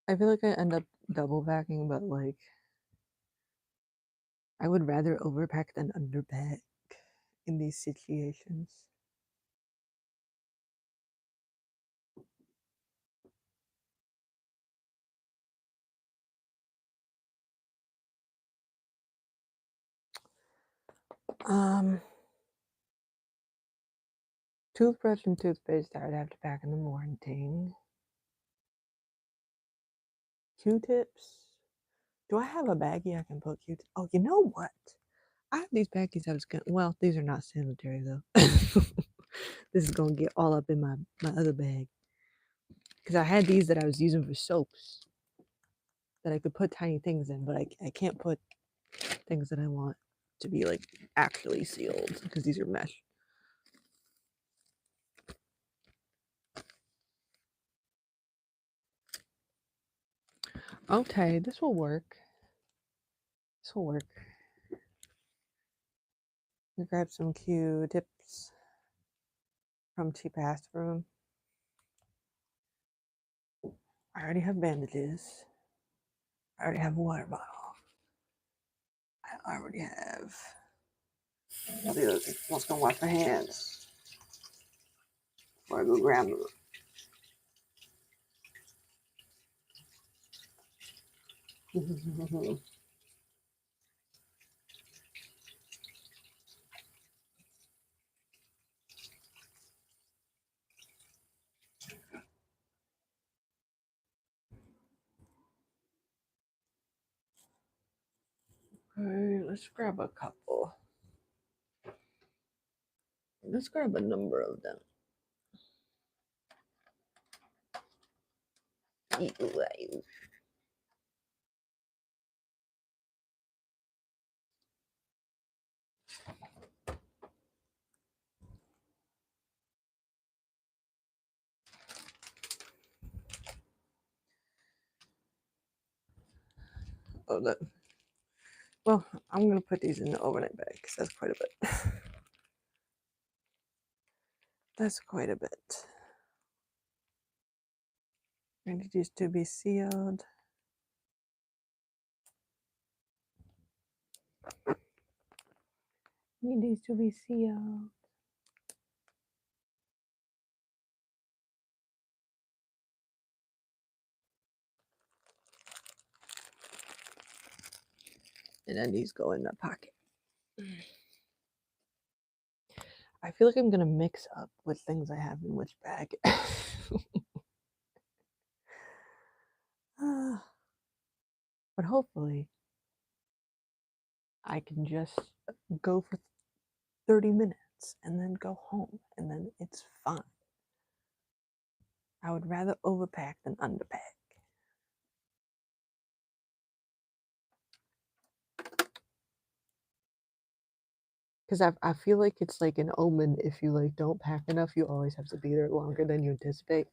I feel like I end up double packing, but like I would rather overpack than underpack in these situations. Toothbrush and toothpaste I would have to pack in the morning. Q-tips. Do I have a baggie I can put Q-tips? Oh, you know what? I have these baggies I was gonna, well, these are not sanitary though. This is gonna get all up in my other bag. Because I had these that I was using for soaps that I could put tiny things in, but I can't put things that I want to be like actually sealed because these are mesh. Okay, this will work. This will work. Grab some Q-tips from Cheap Bathroom. I already have bandages. I already have a water bottle. I already have. Let's go wash my hands before I go grab them. Okay, let's grab a couple. Let's grab a number of them. Oh, that. Well, I'm gonna put these in the overnight bag because that's quite a bit. That's quite a bit. I need these to be sealed. Need these to be sealed. And then these go in the pocket. I feel like I'm gonna mix up which things I have in which bag. But hopefully I can just go for 30 minutes and then go home, and then it's fine. I would rather overpack than underpack. Because I feel like it's like an omen. If you like don't pack enough, you always have to be there longer than you anticipate.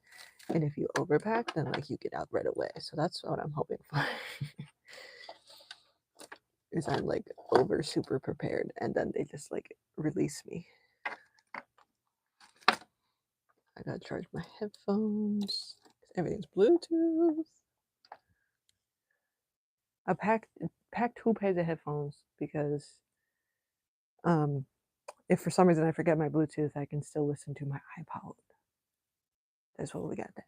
And if you overpack, then like you get out right away. So that's what I'm hoping for. Is I'm like over super prepared and then they just like release me. I gotta charge my headphones. Everything's Bluetooth. I packed 2 pairs of headphones because if for some reason I forget my Bluetooth, I can still listen to my iPod. That's what we got that.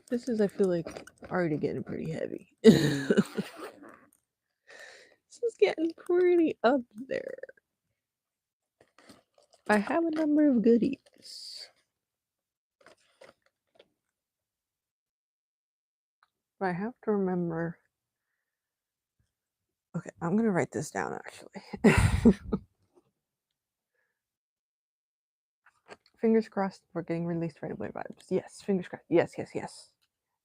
This is, I feel like, already getting pretty heavy. This is getting pretty up there. I have a number of goodies. But I have to remember. Okay, I'm going to write this down actually. Fingers crossed we're getting released right away vibes. Yes, fingers crossed. Yes, yes, yes.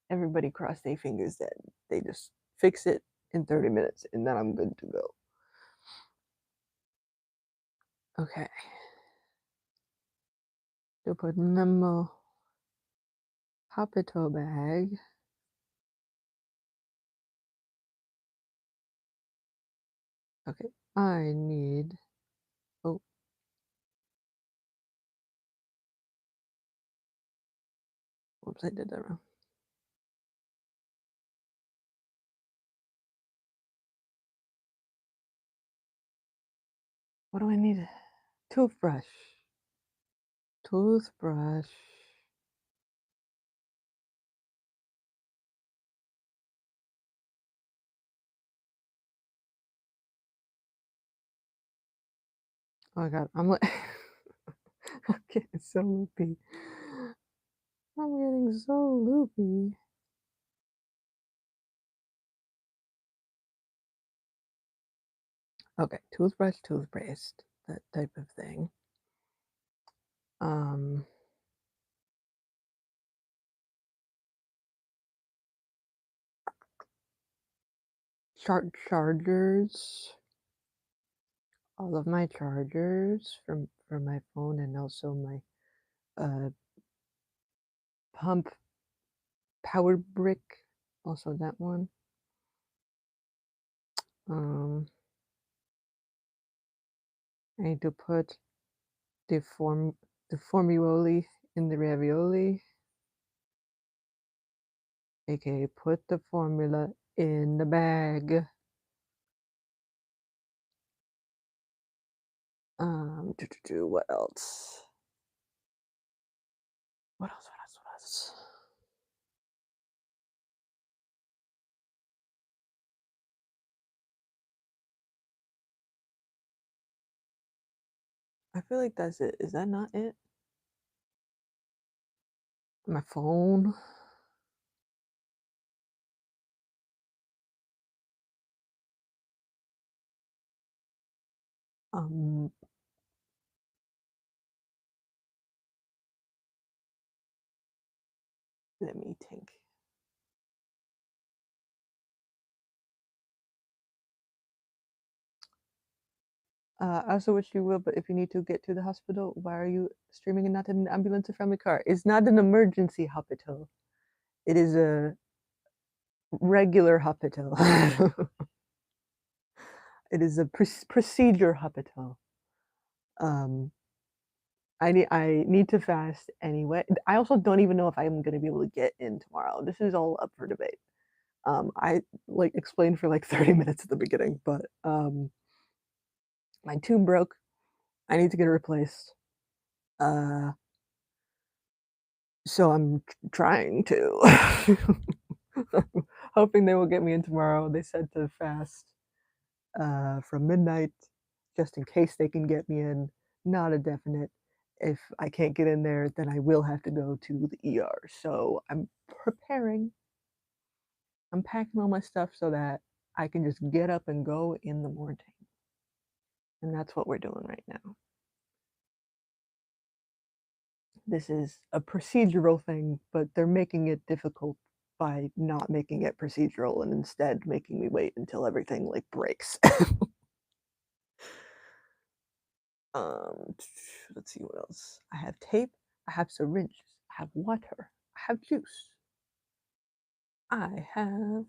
Everybody cross their fingers that they just fix it in 30 minutes and then I'm good to go. Okay. To put memo hopital bag. Okay, I need. Oh. Oops, I did that wrong. What do I need? Toothbrush. Toothbrush. Oh my god, I'm like. I'm getting so loopy. I'm getting so loopy. Okay, toothbrush, toothpaste, that type of thing. Chargers. All of my chargers for my phone and also my pump power brick, also that one. I need to put the formioli in the ravioli, aka put the formula in the bag. What else? What else? I feel like that's it. Is that not it? My phone. Let me think. I also wish you will, but if you need to get to the hospital, why are you streaming and not in an ambulance or family car? It's not an emergency hospital. It is a regular hospital. It is a procedure hospital. I need to fast anyway. I also don't even know if I'm gonna be able to get in tomorrow. This is all up for debate. I like explained for like 30 minutes at the beginning, but my tube broke. I need to get it replaced. So I'm trying to. Hoping they will get me in tomorrow. They said to fast from midnight, just in case they can get me in. Not a definite. if I can't get in there, then I will have to go to the ER. So I'm preparing. I'm packing all my stuff so that I can just get up and go in the morning. And that's what we're doing right now. This is a procedural thing, but they're making it difficult by not making it procedural and instead making me wait until everything like breaks. Um, let's see what else. I have tape, I have syringes, I have water, I have juice. I'm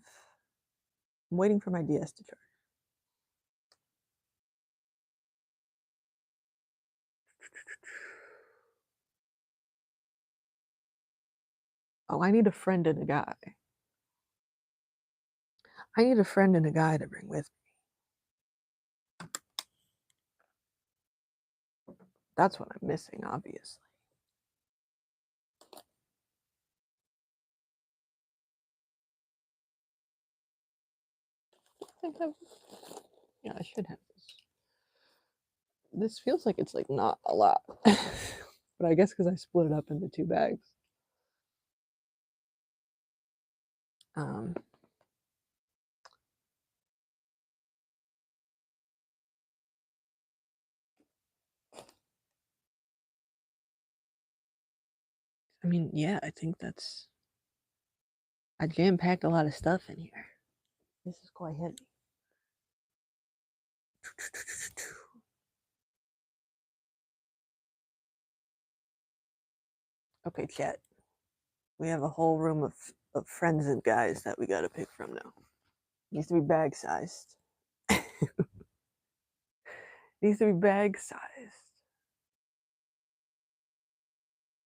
waiting for my DS to charge. Oh, I need a friend and a guy. I need a friend and a guy to bring with me. That's what I'm missing, obviously. Yeah, I should have this. This feels like it's like not a lot, but I guess because I split it up into 2 bags. Um, I mean, yeah, I think I jam-packed a lot of stuff in here. This is quite heavy. Okay, chat. We have a whole room of friends and guys that we gotta pick from now. Needs to be bag sized. Needs to be bag sized.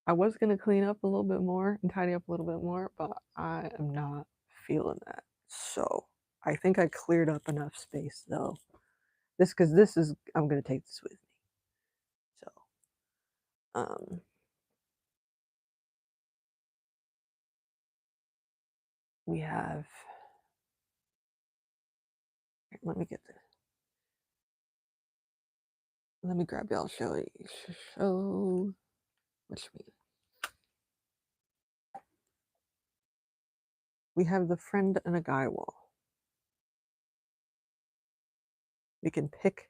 I was gonna clean up a little bit more and tidy up a little bit more, but I am not feeling that. So I think I cleared up enough space though. Because this is, I'm gonna take this with me. So, we have. Let me get this. Let me grab y'all. Show what you mean. We have the friend and a guy wall. We can pick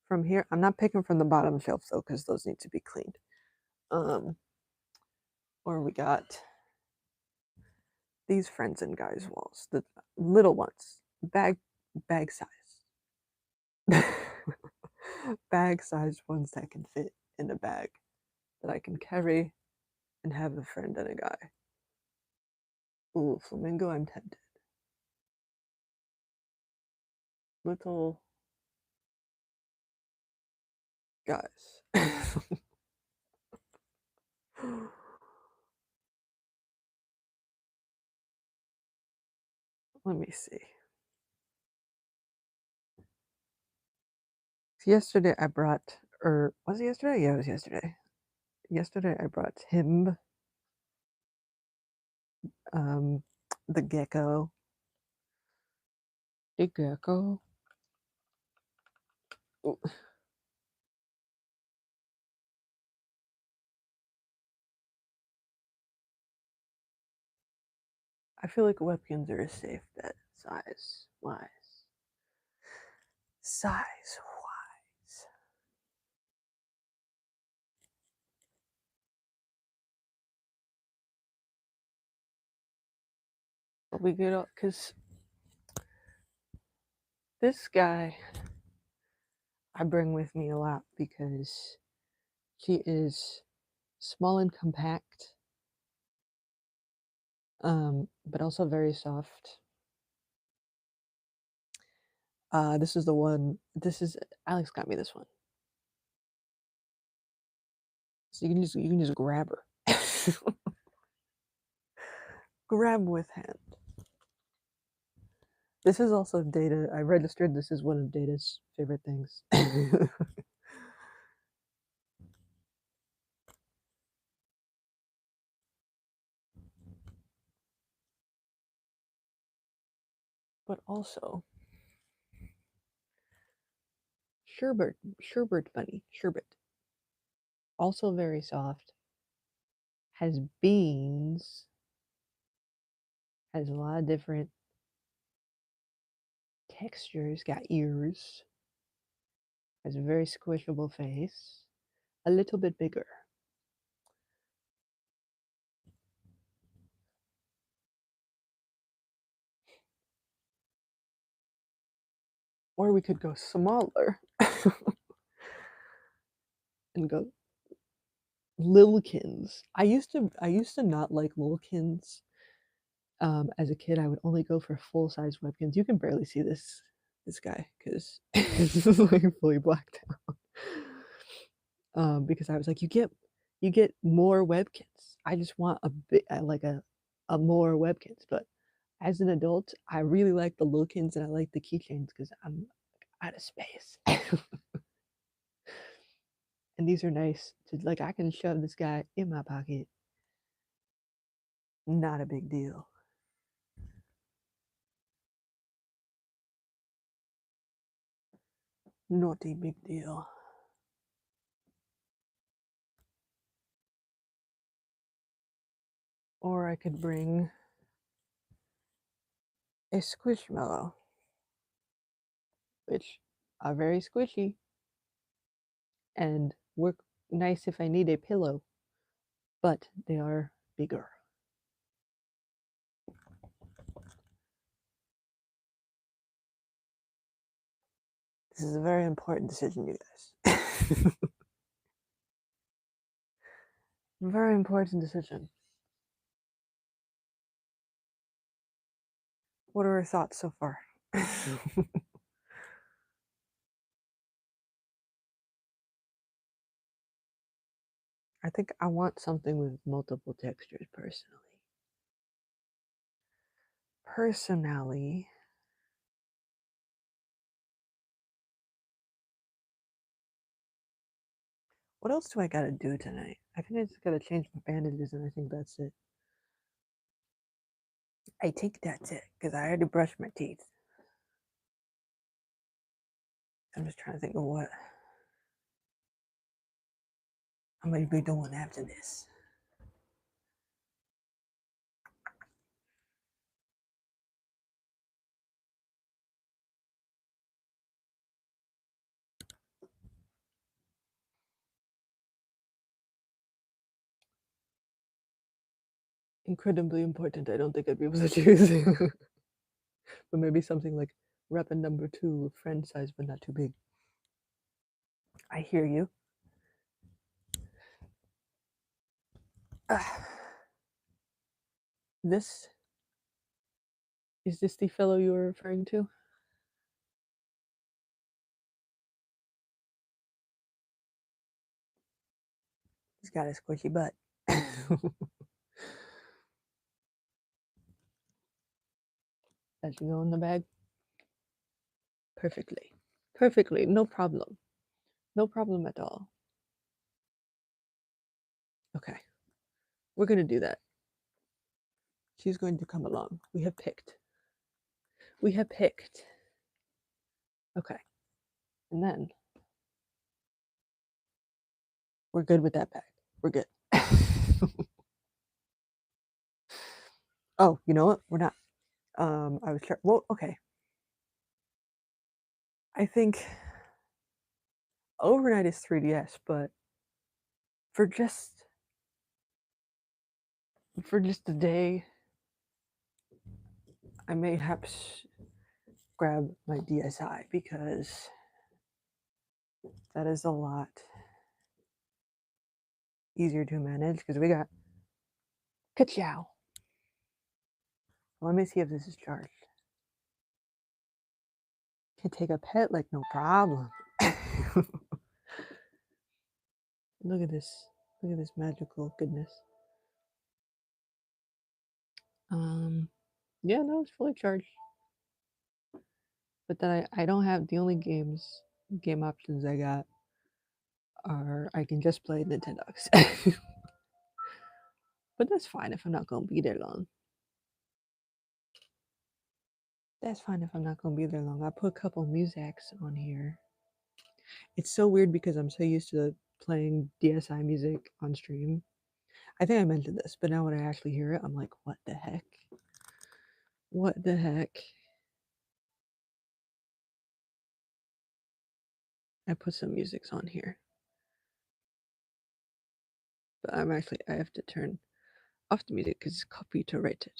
from here. I'm not picking from the bottom shelf though, because those need to be cleaned. Or we got these friends and guys walls, the little ones, bag size. Bag sized ones that can fit in a bag that I can carry and have a friend and a guy. Ooh, flamingo, I'm tempted. Little guys. Let me see. Yesterday I brought, or was it yesterday? Yeah, it was yesterday. Yesterday I brought him the gecko. The gecko. Ooh. I feel like Webkins are a safe bet, size wise. Size wise. But we get up because this guy I bring with me a lot because he is small and compact, but also very soft. This is the one. Alex got me this one, so you can just grab her, grab with hand. This is also Data. I registered this is one of Data's favorite things. But also sherbet bunny, sherbet. also very soft, has beans, has a lot of different textures, got ears, has a very squishable face, a little bit bigger. Or we could go smaller and go Lilkins. I used to not like Lilkins. As a kid, I would only go for full size Webkins. You can barely see this guy because this is like fully blacked out. Because I was like, you get more Webkins. I just want a bit like a more Webkins. But as an adult, I really like the Lilkins and I like the keychains because I'm out of space. And these are nice to like. I can shove this guy in my pocket. Not a big deal. Not a big deal. Or I could bring a squishmallow, which are very squishy and work nice if I need a pillow, but they are bigger. This is a very important decision, you guys. Very important decision. What are our thoughts so far? I think I want something with multiple textures personally. What else do I gotta do tonight? I think I just gotta change my bandages and I think that's it. I think that's it because I already brushed my teeth. I'm just trying to think of what I'm gonna be doing after this. Incredibly important. I don't think I'd be able to choose. But maybe something like weapon number 2, friend size but not too big. I hear you. This is this the fellow you were referring to? He's got a squishy butt. That should go in the bag perfectly. Perfectly, no problem. No problem at all. Okay, we're gonna do that. She's going to come along. We have picked. We have picked. Okay, and then we're good with that bag. We're good. Oh, you know what? We're not. I was sure. Well, okay. I think overnight is 3DS, but for just a day, I may perhaps grab my DSi because that is a lot easier to manage because we got ka-chow. Let me see if this is charged. Can take a pet like no problem. Look at this. Look at this magical goodness. Yeah, no, it's fully charged. But then I don't have the only game options I got are I can just play Nintendo's. But that's fine if I'm not gonna be there long. That's fine if I'm not gonna be there long. I put a couple musics on here. It's so weird because I'm so used to playing DSI music on stream. I think I mentioned this, but now when I actually hear it, I'm like, what the heck? What the heck? I put some musics on here. But I have to turn off the music because it's copyrighted.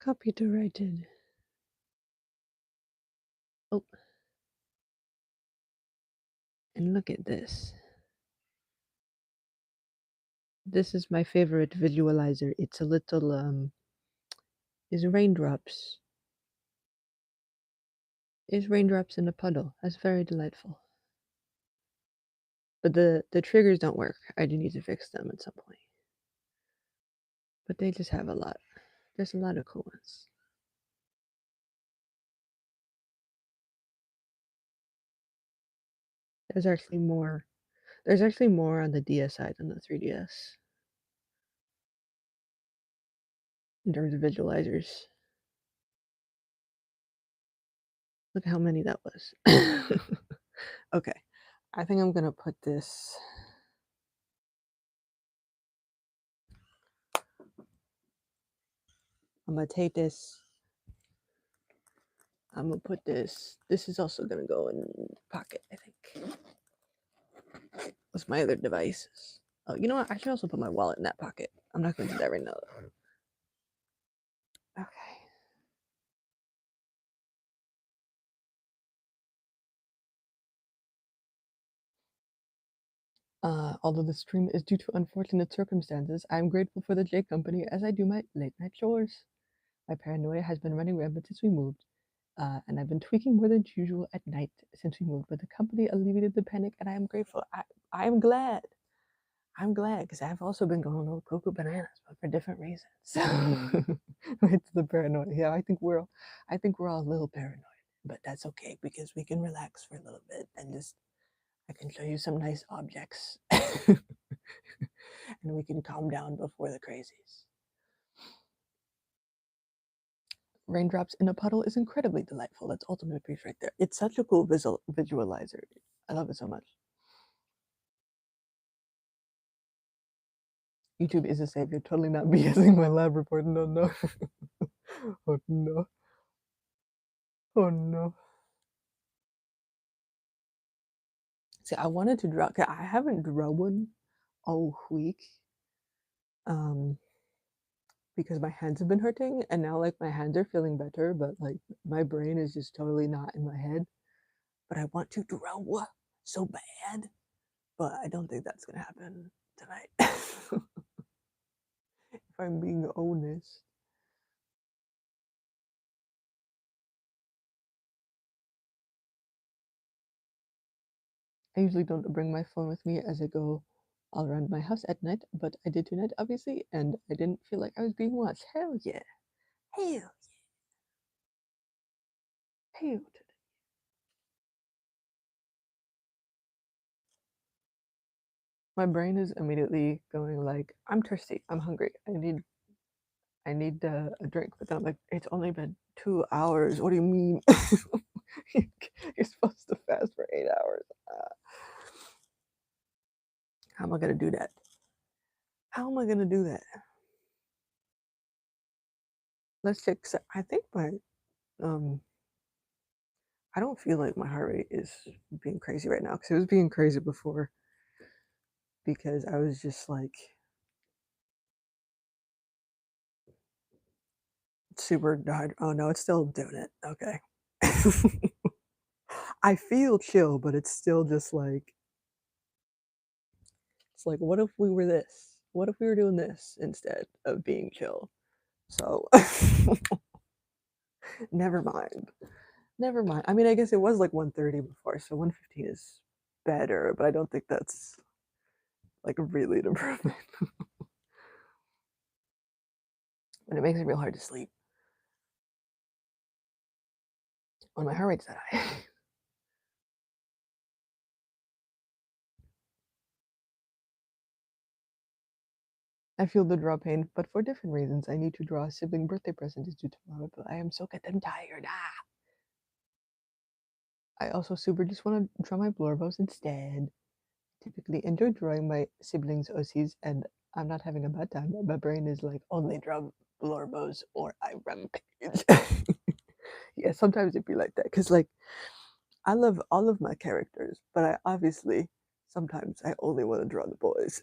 Copyrighted. Oh. And look at this. This is my favorite visualizer. It's a little, is raindrops. Is raindrops in a puddle. That's very delightful. But the triggers don't work. I do need to fix them at some point. But they just have a lot. There's a lot of cool ones. There's actually more. There's actually more on the DS side than the 3DS in terms of visualizers. Look how many that was. Okay, I think I'm gonna put this. I'm gonna take this. I'm gonna put this. This is also gonna go in the pocket, I think. What's my other devices? Oh, you know what? I should also put my wallet in that pocket. I'm not gonna do that right now. Okay. Although the stream is due to unfortunate circumstances, I am grateful for the J Company as I do my late night chores. My paranoia has been running rampant since we moved, and I've been tweaking more than usual at night since we moved, but the company alleviated the panic, and I am grateful. I am glad. I'm glad, because I've also been going all cuckoo bananas, but for different reasons. So, it's the paranoia. Yeah, I think we're all a little paranoid, but that's okay because we can relax for a little bit and just I can show you some nice objects, and we can calm down before the crazies. Raindrops in a puddle is incredibly delightful. That's ultimate piece right there. It's such a cool visualizer. I love it so much. YouTube is a savior. Totally not BSing my lab report. No, no. Oh no. Oh no. See, I wanted to draw. I haven't drawn one all week. Because my hands have been hurting, and now like my hands are feeling better, but like my brain is just totally not in my head. But I want to draw so bad, but I don't think that's gonna happen tonight. If I'm being honest. I usually don't bring my phone with me as I go all around my house at night, but I did tonight, obviously, and I didn't feel like I was being watched. Hell yeah. Hell yeah. Hell. My brain is immediately going like, I'm thirsty, I'm hungry, I need a drink. But then I'm like, it's only been 2 hours. What do you mean? You're supposed to fast for 8 hours. How am I gonna do that? How am I gonna do that? Let's check. I think my I don't feel like my heart rate is being crazy right now because it was being crazy before. Because I was just like super died. Oh no, it's still doing it. Okay. I feel chill, but it's still just like it's like what if we were this? What if we were doing this instead of being chill? So never mind. Never mind. I mean, I guess it was like 1:30 before, so 1:15 is better, but I don't think that's like really an improvement. But it makes it real hard to sleep when my heart rate's that high. I feel the draw pain, but for different reasons. I need to draw a sibling birthday present is due tomorrow, but I am so goddamn tired. I also super just want to draw my blorbos instead. Typically enjoy drawing my siblings' OCs, and I'm not having a bad time. My brain is like, only draw blorbos or I rampage. Yeah, sometimes it'd be like that. Because, like, I love all of my characters, but I obviously, sometimes I only want to draw the boys.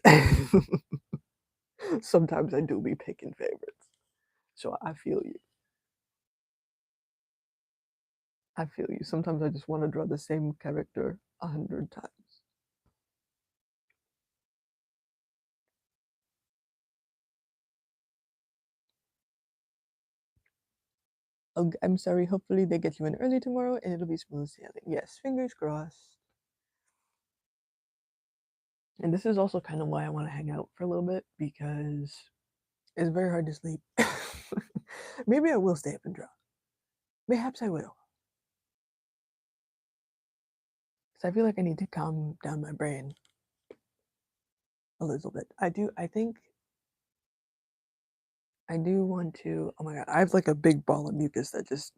Sometimes I do be picking favorites. So I feel you. I feel you. Sometimes I just want to draw the same character 100 times. Oh, I'm sorry. Hopefully they get you in early tomorrow and it'll be smooth sailing. Yes, fingers crossed. And this is also kind of why I want to hang out for a little bit because it's very hard to sleep. Maybe I will stay up and draw. Perhaps I will. Because I feel like I need to calm down my brain a little bit. I think I do want to. Oh my god, I have like a big ball of mucus that just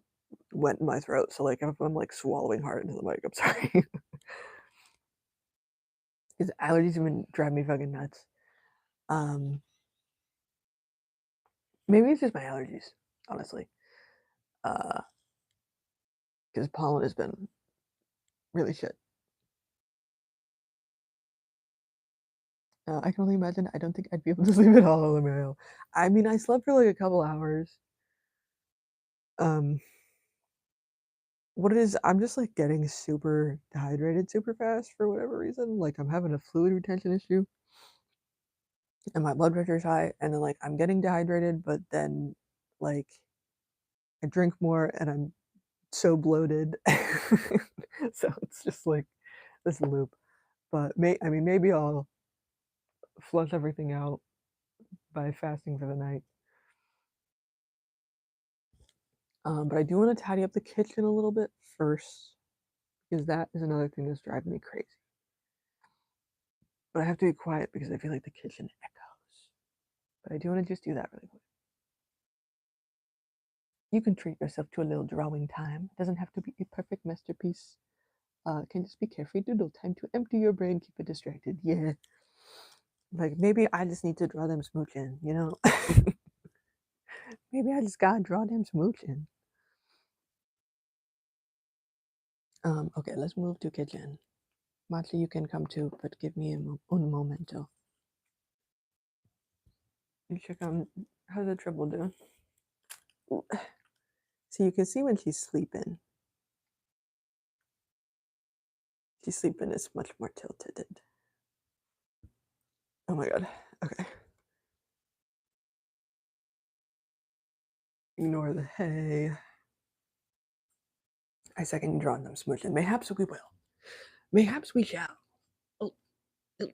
went in my throat. So, like, if I'm like swallowing hard into the mic, I'm sorry. Because allergies have been driving me fucking nuts. Um, Maybe it's just my allergies, honestly. Because pollen has been really shit. I can only imagine. I don't think I'd be able to sleep at all, LMAO. I mean, I slept for like a couple hours. Um, what it is, I'm just like getting super dehydrated super fast for whatever reason. Like, I'm having a fluid retention issue, and my blood pressure's high, and then like I'm getting dehydrated, but then like I drink more, and I'm so bloated. So it's just like this loop. But I mean, maybe I'll flush everything out by fasting for the night. But I do want to tidy up the kitchen a little bit first because that is another thing that's driving me crazy. But I have to be quiet because I feel like the kitchen echoes. But I do want to just do that really quick. You can treat yourself to a little drawing time. It doesn't have to be a perfect masterpiece. It can just be carefree doodle time to empty your brain, keep it distracted. Yeah. Like, maybe I just need to draw them smooching, you know? Maybe I just gotta draw them smooching. Okay, let's move to kitchen. Matcha, you can come too, but give me un momento. You check on how's the triple doing? Ooh. So you can see when she's sleeping. She's sleeping is much more tilted. Oh my god. Okay. Ignore the hay. I second drawing them smooching. Mayhaps we will. Mayhaps we shall. Oh, oh.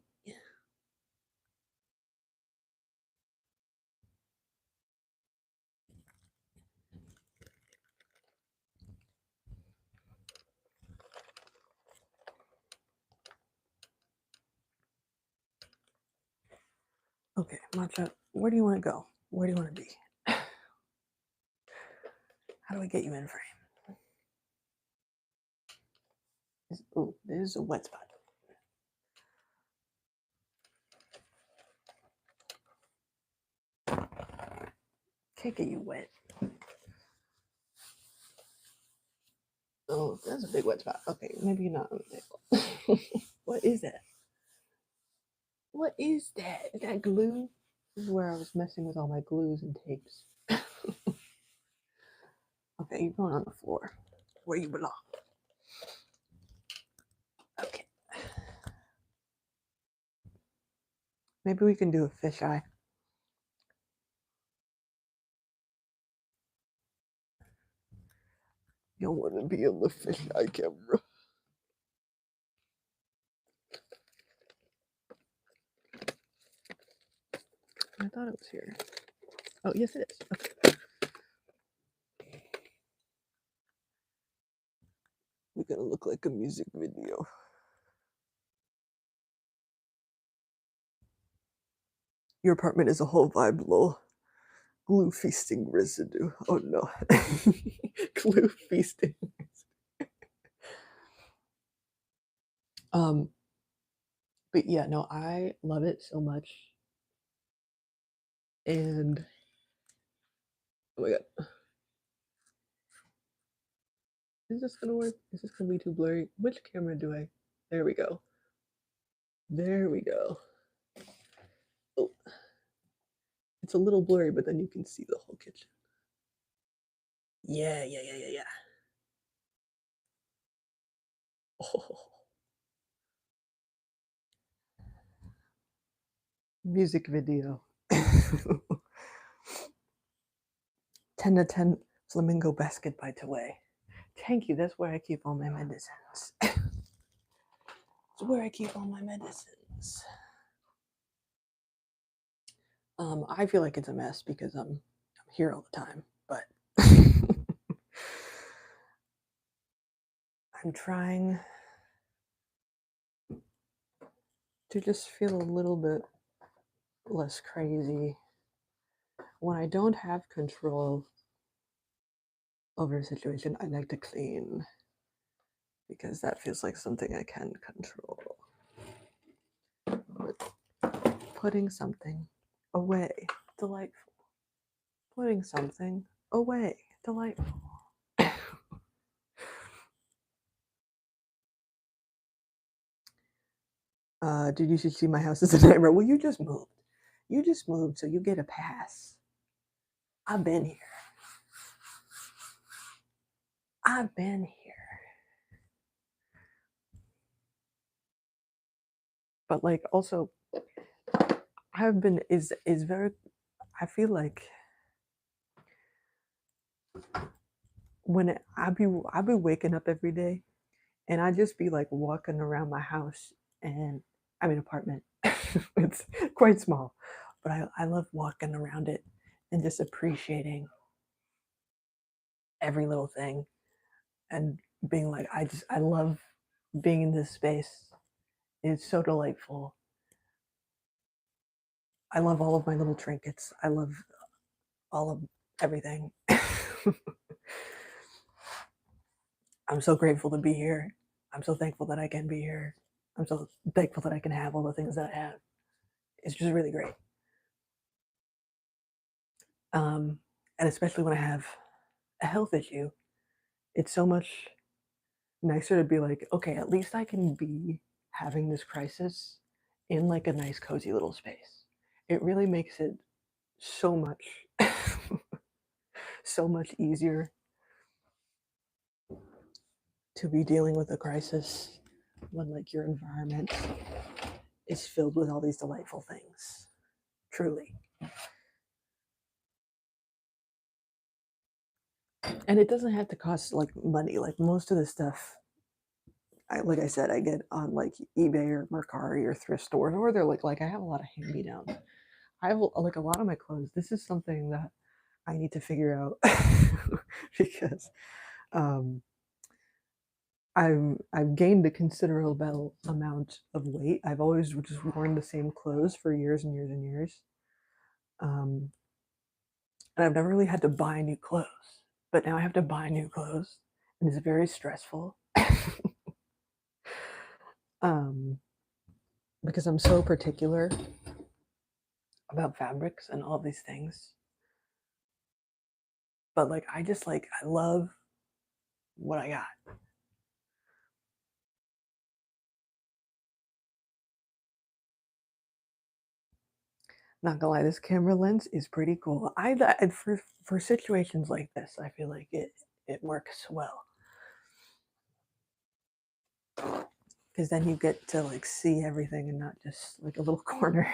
Okay, Matcha, where do you want to go? Where do you want to be? How do I get you in frame? Oh, there's a wet spot. Can't get you wet. Oh, that's a big wet spot. Okay, maybe not on the table. What is that? What is that? Is that glue? This is where I was messing with all my glues and tapes. Okay, you're going on the floor where you belong. Okay. Maybe we can do a fisheye. You don't want to be on the fisheye camera. I thought it was here. Oh, yes, it is. Okay. We're gonna look like a music video. Your apartment is a whole vibe, lol. Glue feasting residue. Oh no. Glue feasting. Um, but yeah, no, I love it so much. And oh my god, is this gonna work? Is this gonna be too blurry? Which camera do I? There we go. There we go. Oh, it's a little blurry, but then you can see the whole kitchen. Yeah, yeah, yeah, yeah, yeah. Oh, music video. 10 to 10 flamingo basket by Taway. Thank you. That's where I keep all my medicines. It's where I keep all my medicines. I feel like it's a mess because I'm here all the time, but I'm trying to just feel a little bit less crazy when I don't have control over a situation. I like to clean because that feels like something I can control. But putting something away, delightful. Putting something away, delightful. Did you see my house is a nightmare? Well, you just moved. You just moved, so you get a pass. I've been here. I've been here. But like also I've been is very I feel like when I be waking up every day and I just be like walking around my house and I'm in an apartment. It's quite small, but I love walking around it and just appreciating every little thing and being like I love being in this space. It's so delightful. I love all of my little trinkets. I love all of everything. I'm so grateful to be here. I'm so thankful that I can be here. I'm so thankful that I can have all the things that I have. It's just really great. And especially when I have a health issue, it's so much nicer to be like, okay, at least I can be having this crisis in like a nice, cozy little space. It really makes it so much, so much easier to be dealing with a crisis when like your environment is filled with all these delightful things. Truly. And it doesn't have to cost like money. Like most of the stuff, like I said, I get on like eBay or Mercari or thrift stores, or they're like I have a lot of hand me downs. I have like a lot of my clothes. This is something that I need to figure out because um, I've gained a considerable amount of weight. I've always just worn the same clothes for years and years and years, um, and I've never really had to buy new clothes. But now I have to buy new clothes, and it's very stressful. um, because I'm so particular about fabrics and all these things. But like I just like I love what I got. Not gonna lie, this camera lens is pretty cool. For situations like this, I feel like it works well because then you get to like see everything and not just like a little corner.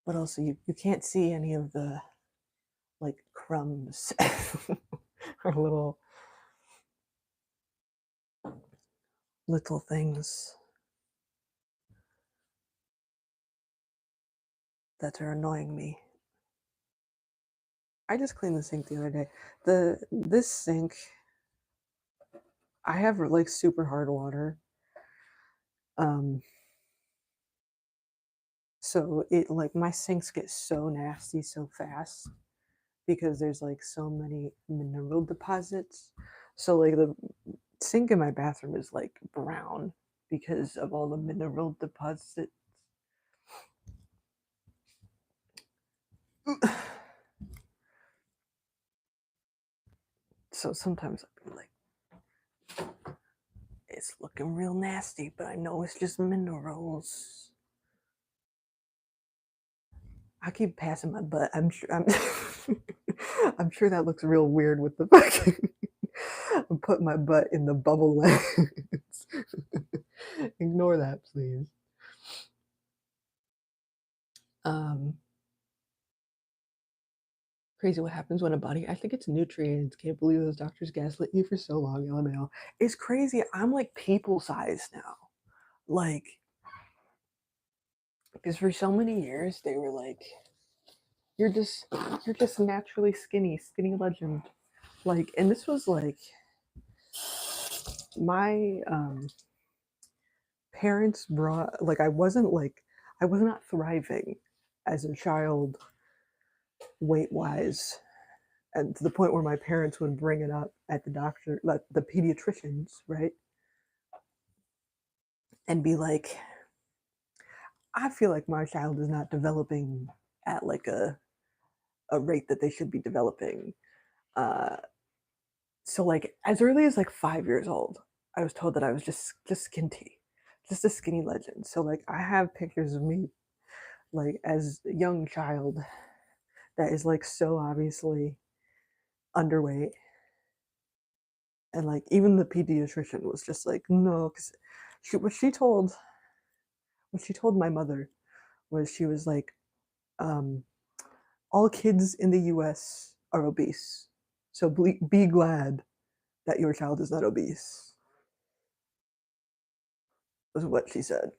But also you can't see any of the like crumbs or little things that are annoying me. I just cleaned the sink the other day. This sink, I have like super hard water. Um, so it like my sinks get so nasty so fast because there's like so many mineral deposits. So, like, the sink in my bathroom is, like, brown because of all the mineral deposits. So sometimes I'll be like, it's looking real nasty, but I know it's just minerals. I keep passing my butt. I'm sure I'm sure that looks real weird with the fucking I'm putting my butt in the bubble lens. Ignore that, please. Um, Crazy what happens when a body I think it's nutrients. Can't believe those doctors gaslit you for so long, LMAO. It's crazy. I'm like people size now. Like, because for so many years they were like, you're just you're just naturally skinny, skinny legend. Like, and this was like my parents brought like I was not thriving as a child weight wise, and to the point where my parents would bring it up at the doctor, like the pediatricians, right, and be like, I feel like my child is not developing at like a rate that they should be developing. Uh, so like as early as like 5 years old, I was told that I was just skinty, just a skinny legend. So like I have pictures of me like as a young child that is like so obviously underweight, and like even the pediatrician was just like no, because what she told my mother was she was like, um, all kids in the U.S. are obese, so be glad that your child is not obese. Was what she said.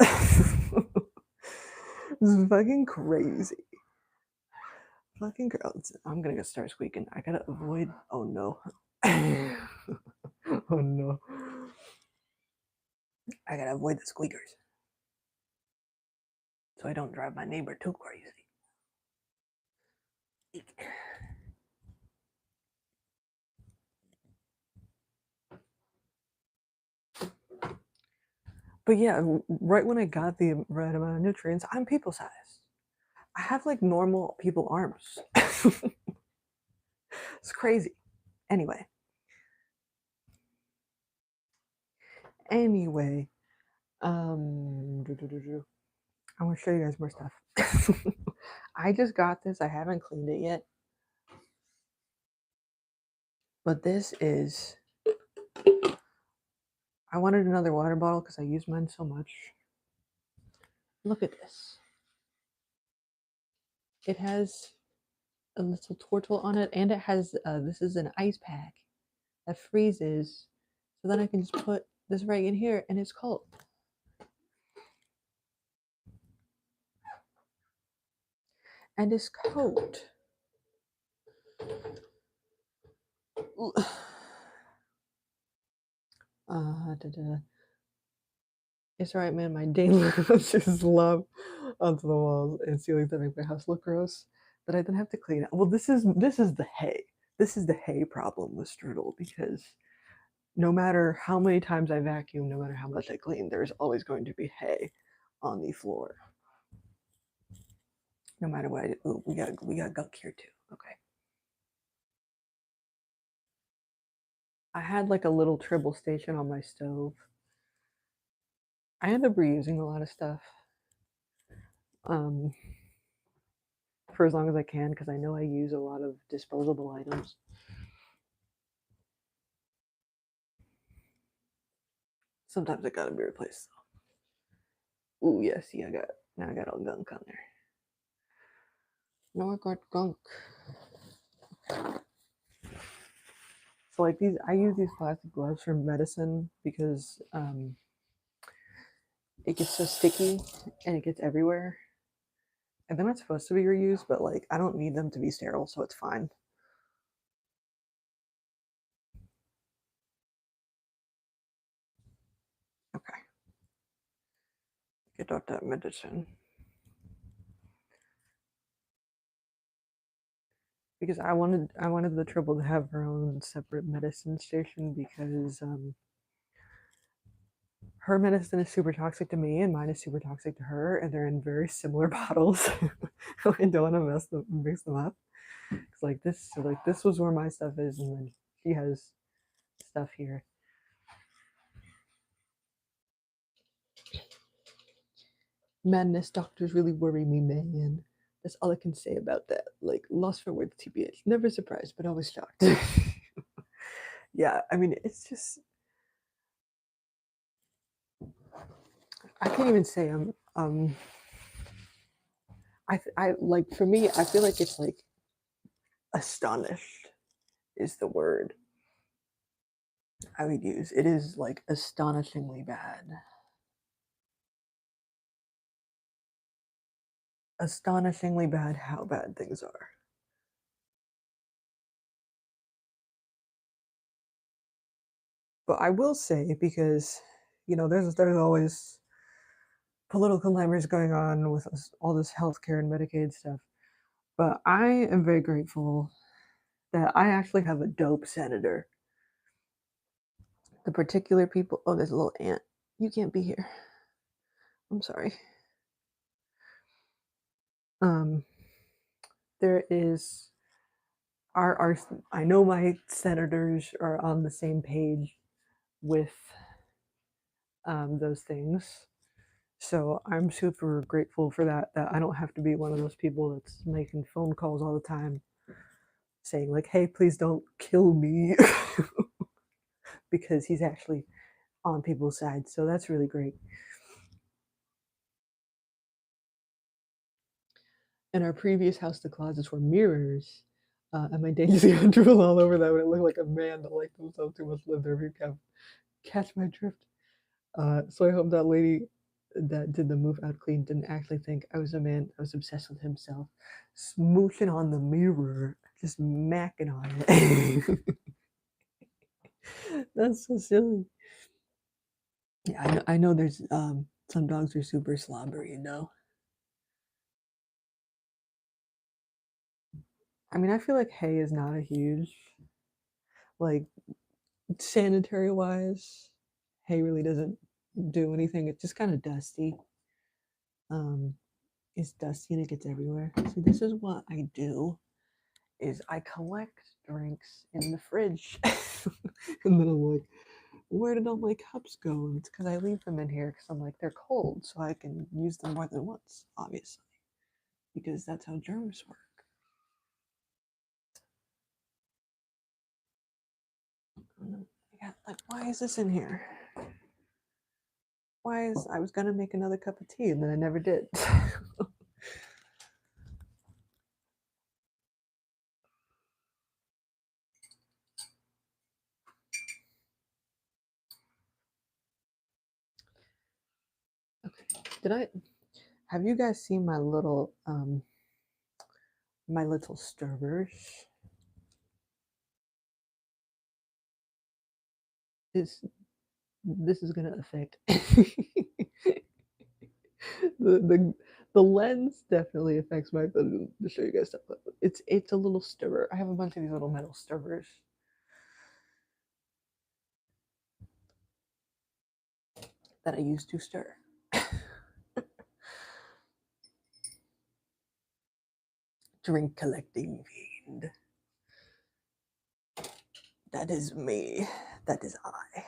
It's fucking crazy. Fucking girls. I'm gonna go start squeaking. I gotta avoid. Oh no. Oh no. I gotta avoid the squeakers so I don't drive my neighbor too crazy. But yeah, right when I got the right amount of nutrients, I'm people sized. I have like normal people arms. It's crazy. Anyway, anyway, I'm gonna show you guys more stuff. I just got this. I haven't cleaned it yet, but this is. I wanted another water bottle because I use mine so much. Look at this. It has a little turtle on it, and it has this is an ice pack that freezes, so then I can just put this right in here, and it's cold. And it's cold. It's alright, man. My daily just love onto the walls and ceilings that make my house look gross. That I then have to clean it. Well, this is the hay. This is the hay problem with strudel because no matter how many times I vacuum, no matter how much I clean, there's always going to be hay on the floor. No matter what I do. Ooh, we got gunk here too. Okay. I had like a little tribble station on my stove. I end up reusing a lot of stuff. Um, for as long as I can because I know I use a lot of disposable items. Sometimes it gotta be replaced. Ooh, yeah, see, I got all gunk on there. Now I got gunk. So like these, I use these plastic gloves for medicine because it gets so sticky and it gets everywhere. And they're not supposed to be reused, but like I don't need them to be sterile, so it's fine. Okay, get out that medicine. because I wanted the triple to have her own separate medicine station because her medicine is super toxic to me and mine is super toxic to her, and they're in very similar bottles. I don't want to mix them up. It's like this, so like this was where my stuff is, and then she has stuff here. Madness doctors really worry me, man. That's all I can say about that. Like, lost for words, TBH. Never surprised, but always shocked. Yeah, I mean, it's just. I can't even say I like, for me, I feel like it's like astonished is the word I would use. It is like astonishingly bad. Astonishingly bad how bad things are. But I will say, because there's always political nightmares going on with all this healthcare and Medicaid stuff. But I am very grateful that I actually have a dope senator. The particular people. Oh, there's a little ant. You can't be here. I'm sorry. There is our I know my senators are on the same page with those things. So I'm super grateful for that I don't have to be one of those people that's making phone calls all the time saying like, hey, please don't kill me. Because he's actually on people's side. So that's really great. In our previous house, the closets were mirrors. And my dad used to go drool all over that when it looked like a man that liked himself too much lived there. If you can catch my drift. So I hope that lady that did the move out clean didn't actually think I was a man that was obsessed with himself, smooching on the mirror, just macking on it. That's so silly. Yeah, I know there's some dogs are super slobbery, I mean, I feel like hay is not a huge, like, sanitary wise, hay really doesn't do anything. It's just kind of dusty. It's dusty and it gets everywhere. So this is what I do is I collect drinks in the fridge. And then I'm like, where did all my cups go? And it's because I leave them in here because I'm like, they're cold, so I can use them more than once, obviously, because that's how germs work. Like, why is this in here? I was gonna make another cup of tea and then I never did. Okay. Have you guys seen my little stirrers? This is gonna affect the the lens definitely affects my ability to show you guys stuff. It's a little stirrer. I have a bunch of these little metal stirrers that I use to stir. Drink collecting fiend. That is me. That is I.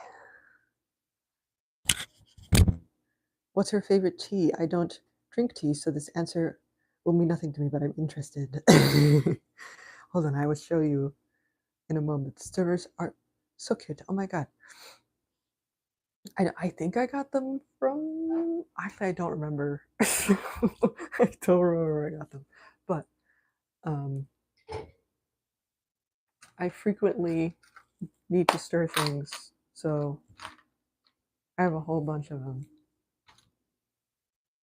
What's her favorite tea? I don't drink tea, so this answer will mean nothing to me, but I'm interested. Hold on, I will show you in a moment. Stirrers are so cute. Oh my god. I think I got them from. Actually, I don't remember. I don't remember where I got them. But I frequently need to stir things, so I have a whole bunch of them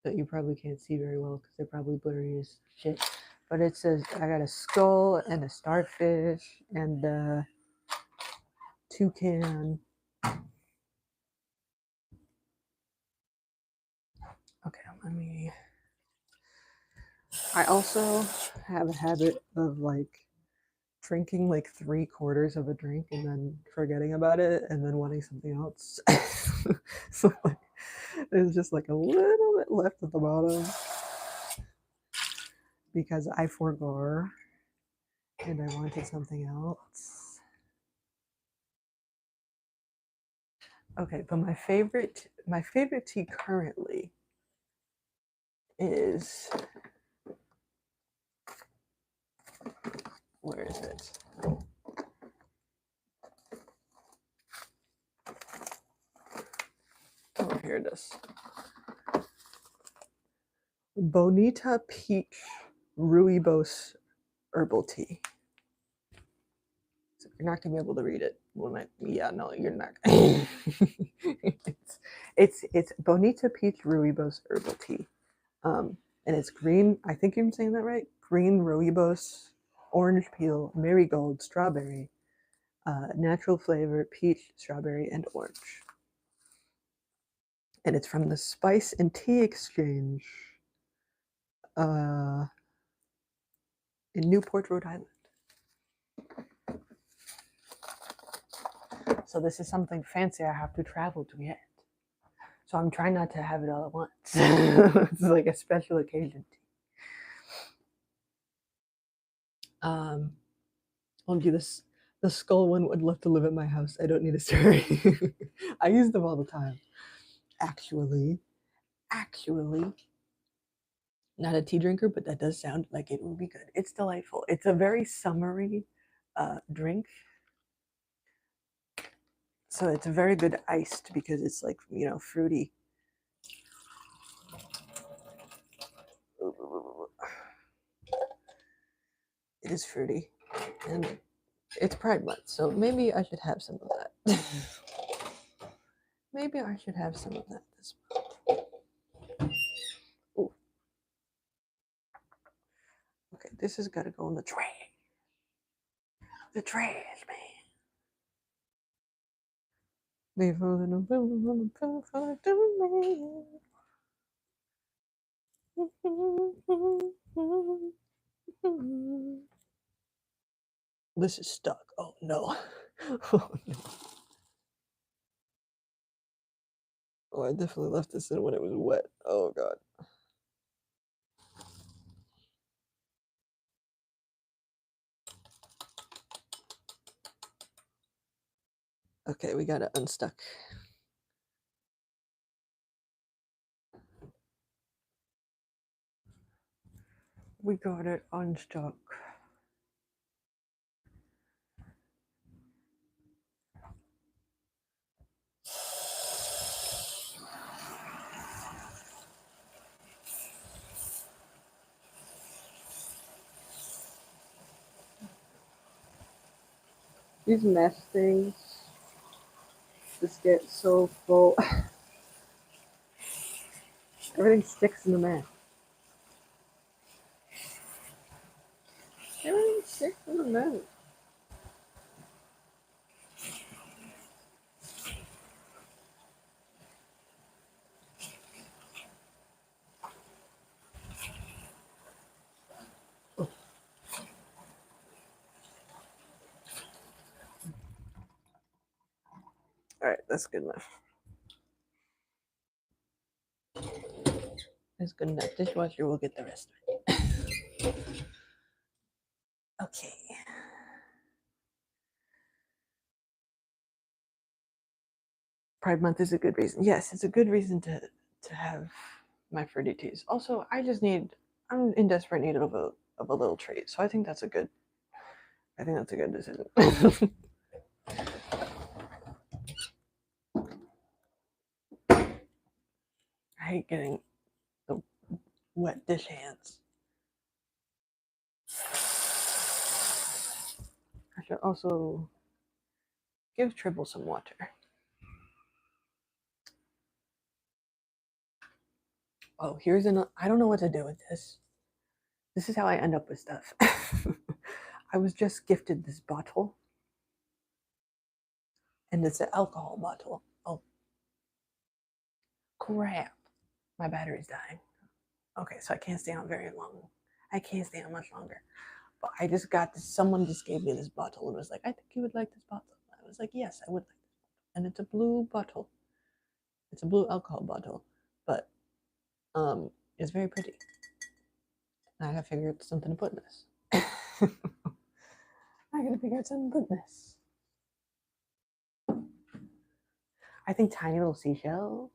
that you probably can't see very well because they're probably blurry as shit. But it says I got a skull and a starfish and a toucan. Okay, let me. I also have a habit of like drinking like 3/4 of a drink and then forgetting about it and then wanting something else. So like, there's just like a little bit left at the bottom because I forgot and I wanted something else. Okay, but my favorite tea currently is, where is it? Oh, here it is. Bonita Peach Rooibos Herbal Tea. So you're not gonna be able to read it. Yeah, no, you're not. it's Bonita Peach Rooibos Herbal Tea, and it's green. I think I'm saying that right. Green rooibos, orange peel, marigold, strawberry, natural flavor, peach, strawberry, and orange. And it's from the Spice and Tea Exchange in Newport, Rhode Island. So this is something fancy I have to travel to get. So I'm trying not to have it all at once. It's like a special occasion tea. I'll do this. The skull one would love to live at my house. I don't need a story. I use them all the time. Actually, not a tea drinker, but that does sound like it would be good. It's delightful. It's a very summery drink. So it's very good iced because it's like, you know, fruity. It is fruity. And it's Pride Month, so maybe I should have some of that. Maybe I should have some of that this month. Ooh. Okay, this has got to go in the trash. The trash, man. This is stuck. Oh no. Oh no. Oh, I definitely left this in when it was wet. Oh god. Okay, we got it unstuck. We got it unstuck. These mesh things just get so full. Everything sticks in the mesh. Everything sticks in the mesh. Alright, that's good enough. That's good enough. Dishwasher will get the rest of it. Okay. Pride Month is a good reason. Yes, it's a good reason to have my fruity teas. Also, I'm in desperate need of a little treat. So I think that's a good decision. I hate getting the wet dish hands. I should also give Tribble some water. Oh, here's I don't know what to do with this. This is how I end up with stuff. I was just gifted this bottle. And it's an alcohol bottle. Oh, crap. My battery's dying. Okay, so I can't stay on very long. I can't stay on much longer. But I just got this, someone just gave me this bottle and was like, I think you would like this bottle. I was like, yes, I would like this. And it's a blue bottle. It's a blue alcohol bottle, but it's very pretty. And I gotta figure out something to put in this. I gotta figure out something to put in this. I think tiny little seashells.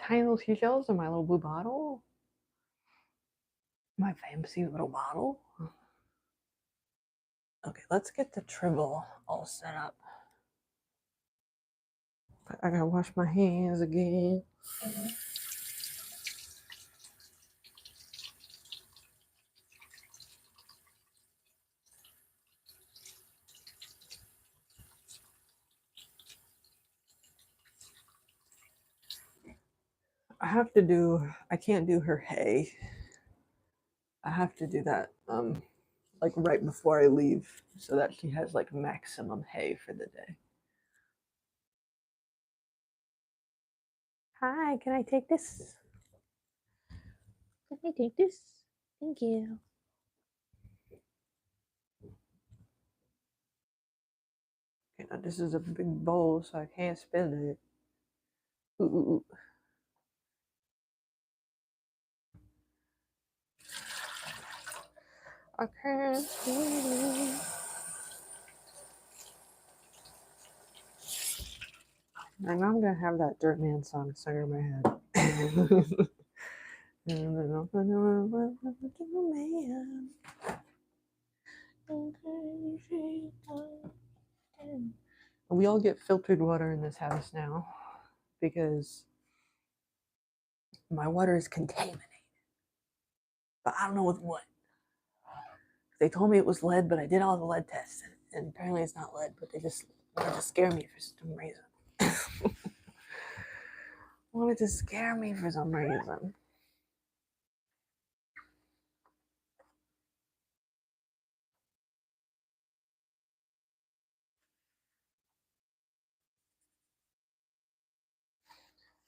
Tiny little seashells in my little blue bottle. My fancy little bottle. Okay, let's get the tribble all set up. I gotta wash my hands again. I can't do her hay. I have to do that like right before I leave so that she has like maximum hay for the day. Hi, can I take this? Can I take this? Thank you. Okay, now this is a big bowl, so I can't spill it. Ooh. I can't spill it. And I'm gonna have that Dirt Man song stuck in my head. We all get filtered water in this house now because my water is contaminated. But I don't know with what. They told me it was lead, but I did all the lead tests, and apparently it's not lead, but they just wanted to scare me for some reason. Wanted to scare me for some reason.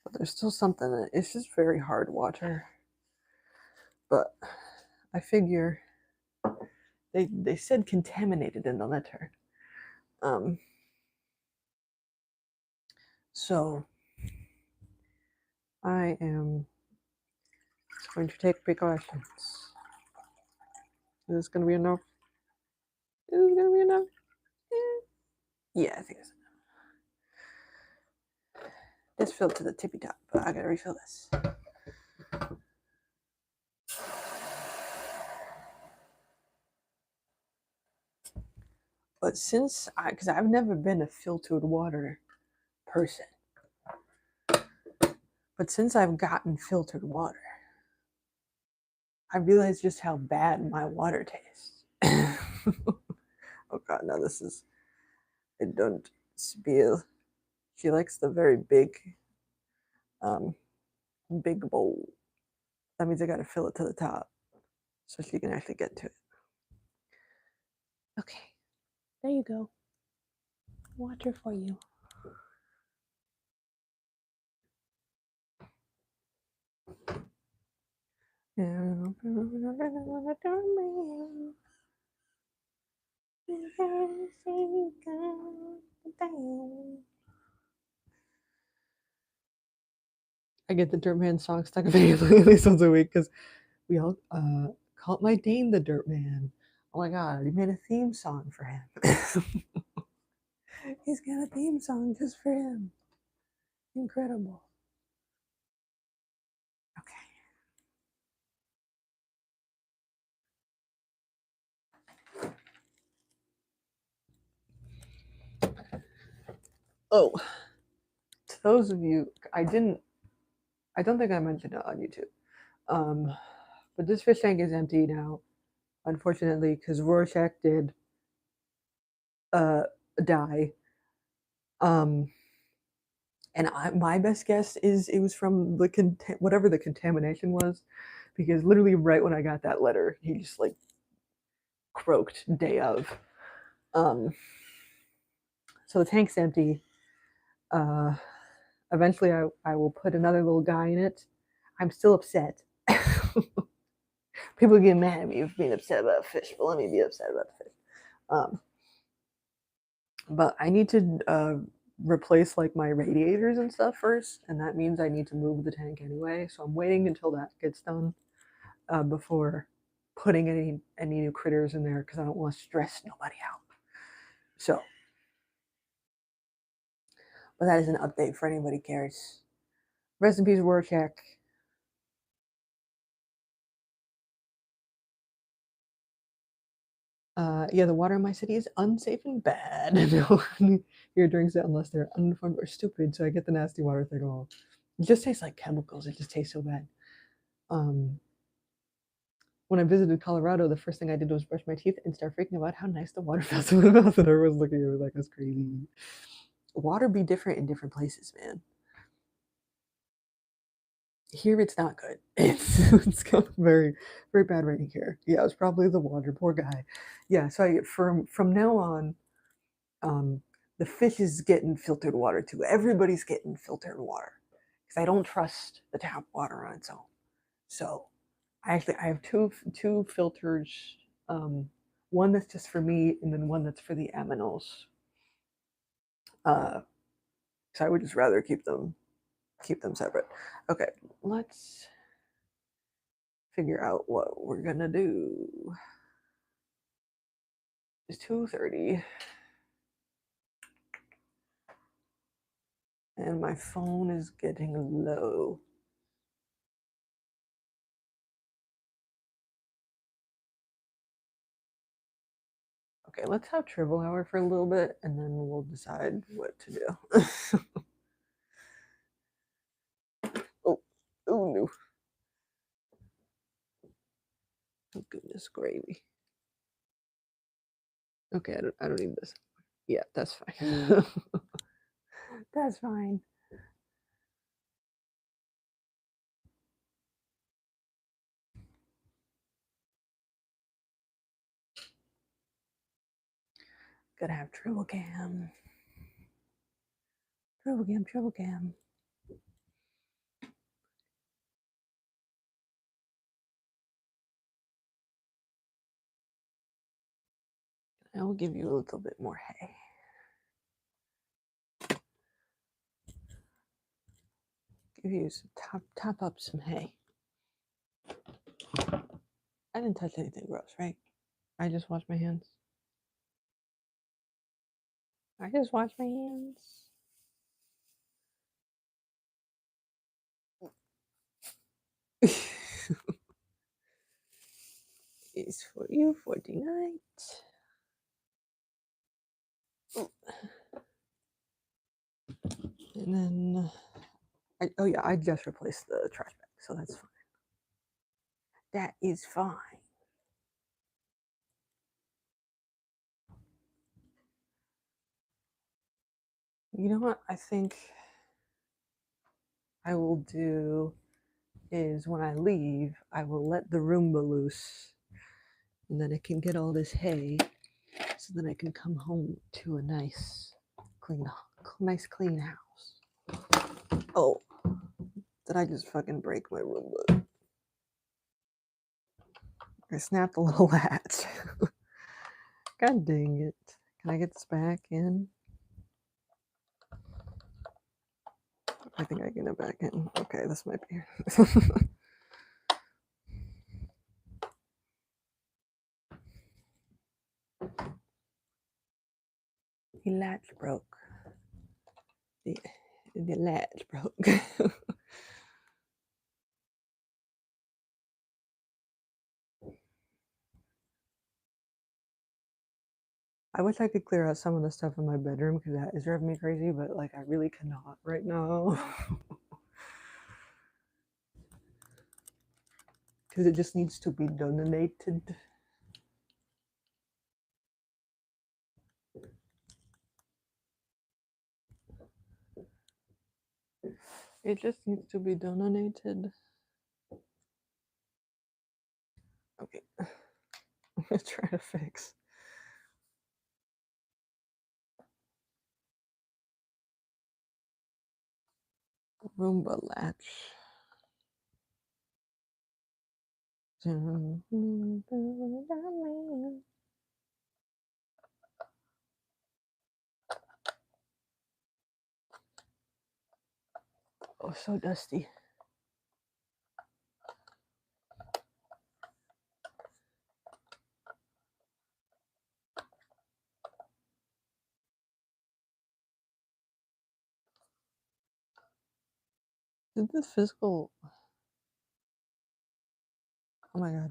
But there's still something in it. It's just very hard water. But I figure they said contaminated in the letter. So I am going to take precautions. Is this going to be enough? Is this going to be enough? Yeah, I think it's enough. This filled to the tippy top, but I gotta refill this. But since because I've never been a filtered water person, but since I've gotten filtered water, I realized just how bad my water tastes. Oh God, no, this is, I don't spill. She likes the very big bowl. That means I gotta fill it to the top so she can actually get to it. Okay, there you go. Water for you. I get the Dirt Man song stuck in my head at least once a week because we all call my Dane the Dirt Man. Oh my God, he made a theme song for him. He's got a theme song just for him. Incredible. Okay. Oh, to those of you, I don't think I mentioned it on YouTube. But this fish tank is empty now, unfortunately, because Rorschach did die. And my best guess is it was from the whatever the contamination was, because literally right when I got that letter, he just like croaked day of. So the tank's empty. Eventually, I will put another little guy in it. I'm still upset, People get mad at me for being upset about fish, but let me be upset about the fish. But I need to replace like my radiators and stuff first, and that means I need to move the tank anyway. So I'm waiting until that gets done before putting any new critters in there because I don't want to stress nobody out. So, but that is an update for anybody cares. Rest in peace, Rorschach. Yeah, the water in my city is unsafe and bad. No one here drinks it unless they're uninformed or stupid, so I get the nasty water thing all. It just tastes like chemicals. It just tastes so bad. When I visited Colorado, the first thing I did was brush my teeth and start freaking about how nice the water felt in my mouth, and everyone's looking at me like that's crazy. Water be different in different places, man. Here it's not good. It's got very very bad rating here. Yeah, it's probably the water. Poor guy. Yeah, so from now on, the fish is getting filtered water too. Everybody's getting filtered water because I don't trust the tap water on its own. So I have two filters. One that's just for me, and then one that's for the aminos. So I would just rather keep them separate. Okay, let's figure out what we're gonna do. It's 2:30, and my phone is getting low. Okay, let's have Triple Hour for a little bit, and then we'll decide what to do. Oh, oh no! Oh goodness gravy. Okay, I don't need this. Yeah, that's fine. That's fine. Gotta have triple cam. Triple cam, triple cam. I will give you a little bit more hay. Give you some top up some hay. I didn't touch anything gross, right? I just washed my hands. I just washed my hands. It's for you for tonight. And then, oh yeah, I just replaced the trash bag, so that's fine. That is fine. You know what I think I will do is when I leave, I will let the Roomba loose, and then it can get all this hay, so then I can come home to a nice clean house. Oh, did I just fucking break my Roomba? I snapped a little latch. God dang it. Can I get this back in? I think I get it back in. Okay, this might be. The latch broke. The latch broke. I wish I could clear out some of the stuff in my bedroom because that is driving me crazy, but like I really cannot right now. Because it just needs to be donated. It just needs to be donated. Okay. I'm gonna try to fix. Roomba latch. Oh, so dusty. Did this physical... Oh my god.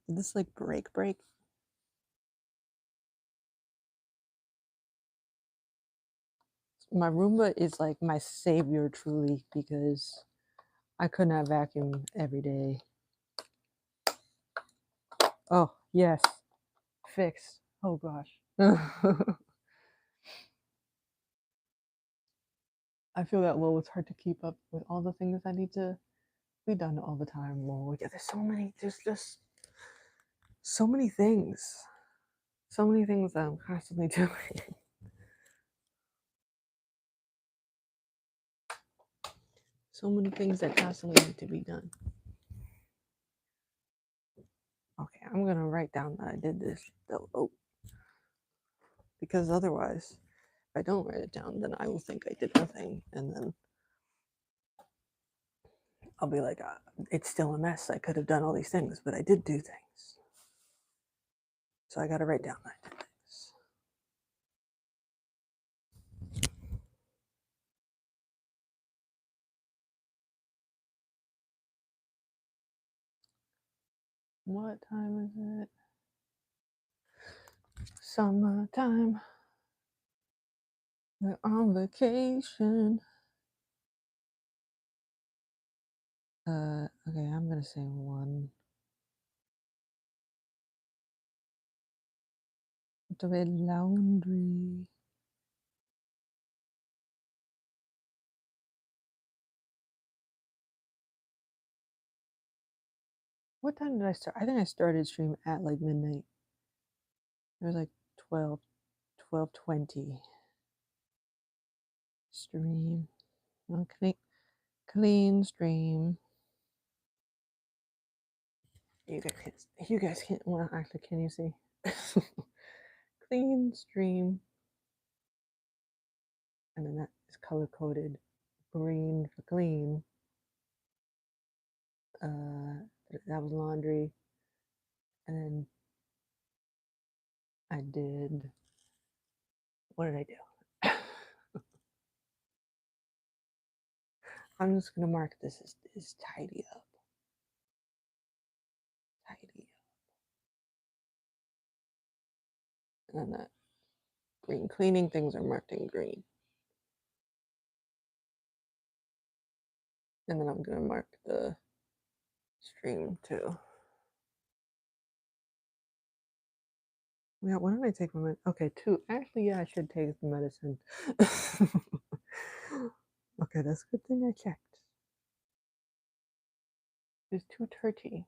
Did this like break? My Roomba is like my savior truly because I could not vacuum every day. Oh, yes. Fixed. Oh gosh. I feel that low. It's hard to keep up with all the things I need to be done all the time. Well, yeah, there's just so many things. So many things that I'm constantly doing. So many things that constantly need to be done. Okay, I'm gonna write down that I did this. Oh, because otherwise, if I don't write it down, then I will think I did nothing, and then I'll be like, it's still a mess. I could have done all these things, but I did do things. So I got to write down that I did things. What time is it? Summertime. We're on vacation. Okay, I'm gonna say 1. To be laundry. What time did I start? I think I started stream at like midnight. It was like 12:20. Stream. Okay. Clean stream. You guys can't, well, actually, can you see? Clean stream. And then that is color coded green for clean. That was laundry. And then I did, what did I do? I'm just gonna mark this as tidy up. Tidy up. And then that green cleaning things are marked in green. And then I'm gonna mark the stream too. Yeah, why don't I take my medicine? Okay, 2. Actually, yeah, I should take the medicine. Okay, that's a good thing I checked. It's 2:30.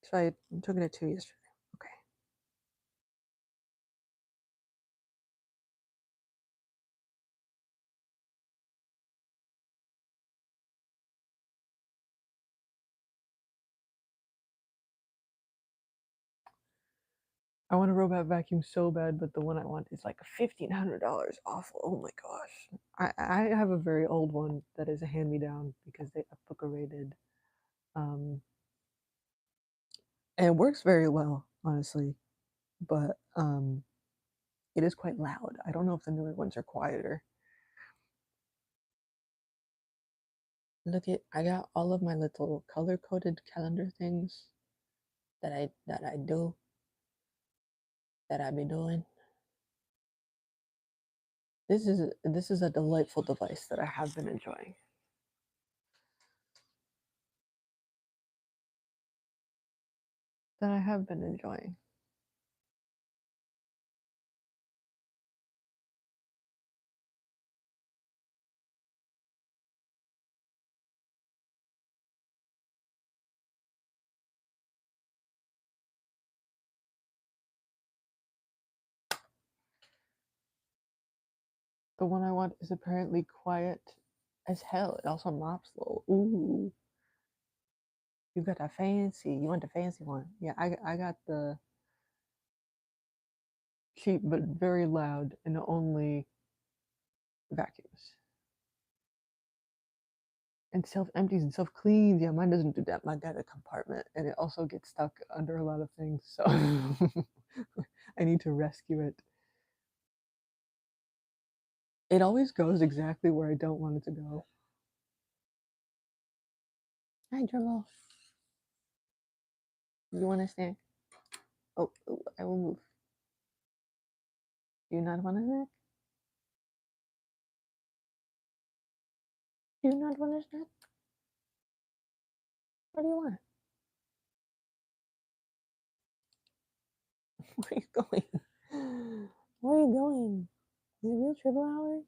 So I took it at 2 yesterday. Okay. I want a robot vacuum so bad, but the one I want is like $1,500 off. Oh my gosh. I have a very old one that is a hand-me-down because they Apuka rated. And it works very well, honestly. But it is quite loud. I don't know if the newer ones are quieter. Look at, I got all of my little color-coded calendar things that I do, that I be doing. This is a delightful device that I have been enjoying. That I have been enjoying. The one I want is apparently quiet as hell. It also mops slow. Ooh, you got a fancy. You want the fancy one? Yeah, I got the cheap but very loud and only vacuums. And self empties and self cleans. Yeah, mine doesn't do that. Mine got a compartment, and it also gets stuck under a lot of things. So I need to rescue it. It always goes exactly where I don't want it to go. Hi, Dribble. You want to snack? Oh, oh, I will move. Do you not want a snack? Do you not want a snack? What do you want? Where are you going? Where are you going? Is it real Dribble hours?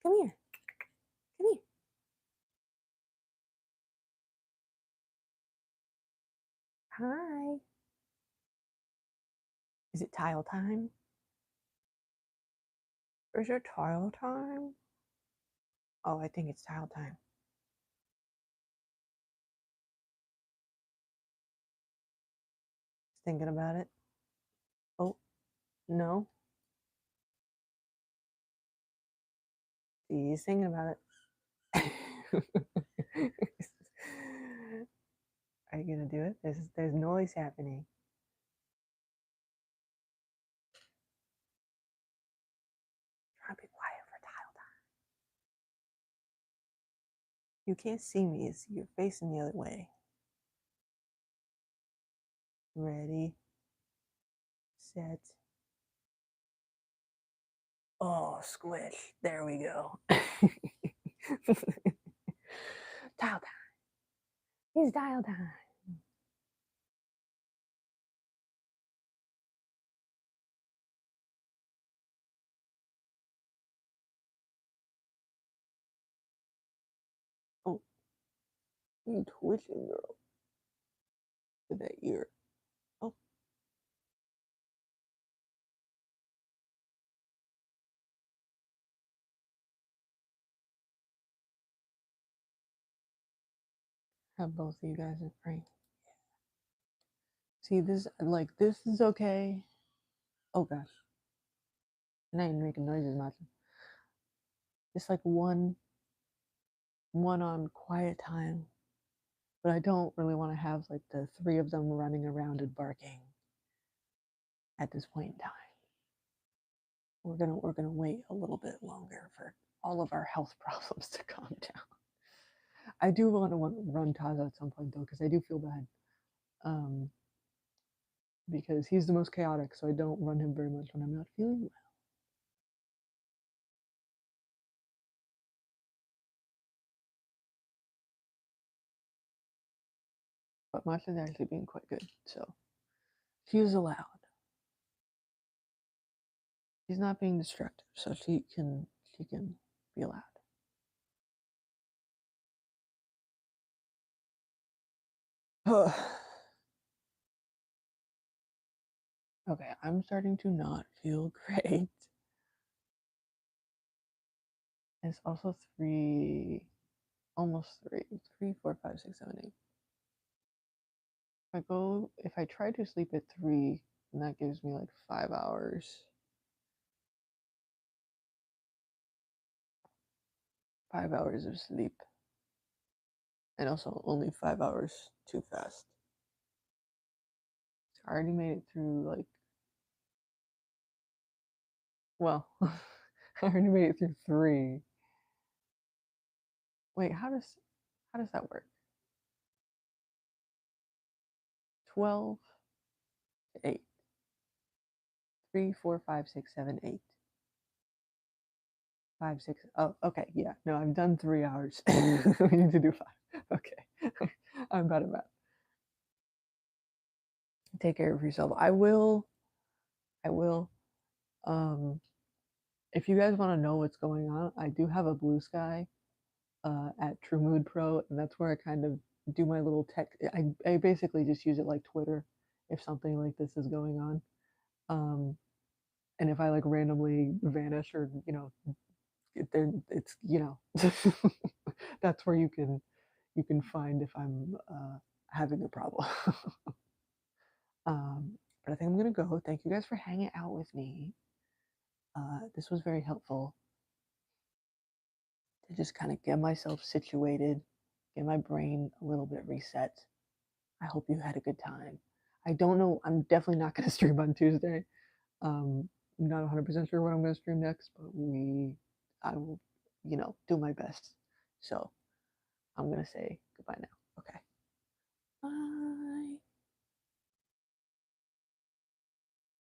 Come here. Come here. Hi. Is it tile time? Is it tile time? Oh, I think it's tile time. Thinking about it. Oh, no. He's thinking about it. Are you gonna do it? There's noise happening. Trying to be quiet for tile time. You can't see me. It's you're facing the other way. Ready, set. Oh, squish. There we go. Tile time. It's tile time. Oh, you twitching, girl. With that ear. Oh, have both of you guys in frame. See this? Like this is okay. Oh gosh, and I ain't making noises much. Just like one on quiet time, but I don't really want to have like the three of them running around and barking at this point in time. We're gonna wait a little bit longer for all of our health problems to calm down. I do want to run Taza at some point though, because I do feel bad. Because he's the most chaotic, so I don't run him very much when I'm not feeling well. But Masha's actually being quite good, so she is allowed. She's not being destructive, so she can be allowed. Okay, I'm starting to not feel great. It's also almost three, 3, 4, 5, 6, 7, 8. If I try to sleep at 3, and that gives me like 5 hours. 5 hours of sleep. And also only 5 hours too fast. I already made it through like, well, I already made it through 3. Wait, how does that work? 12 to 8. 3, 4, 5, 6, 7, 8. 5, 6. Oh, okay. Yeah. No, I've done 3 hours. We need to do 5. Okay. I'm bad at math. Take care of yourself. I will. Um, if you guys want to know what's going on, I do have a blue sky at True Mood Pro, and that's where I kind of do my little tech. I basically just use it like Twitter if something like this is going on. and if I, like, randomly vanish or, then it's, that's where you can find if I'm, having a problem. But I think I'm gonna go. Thank you guys for hanging out with me. This was very helpful to just kinda get myself situated, get my brain a little bit reset. I hope you had a good time. I don't know, I'm definitely not gonna stream on Tuesday. I'm not 100% sure what I'm gonna stream next, but I will, do my best. So, I'm gonna say goodbye now. Okay. Bye.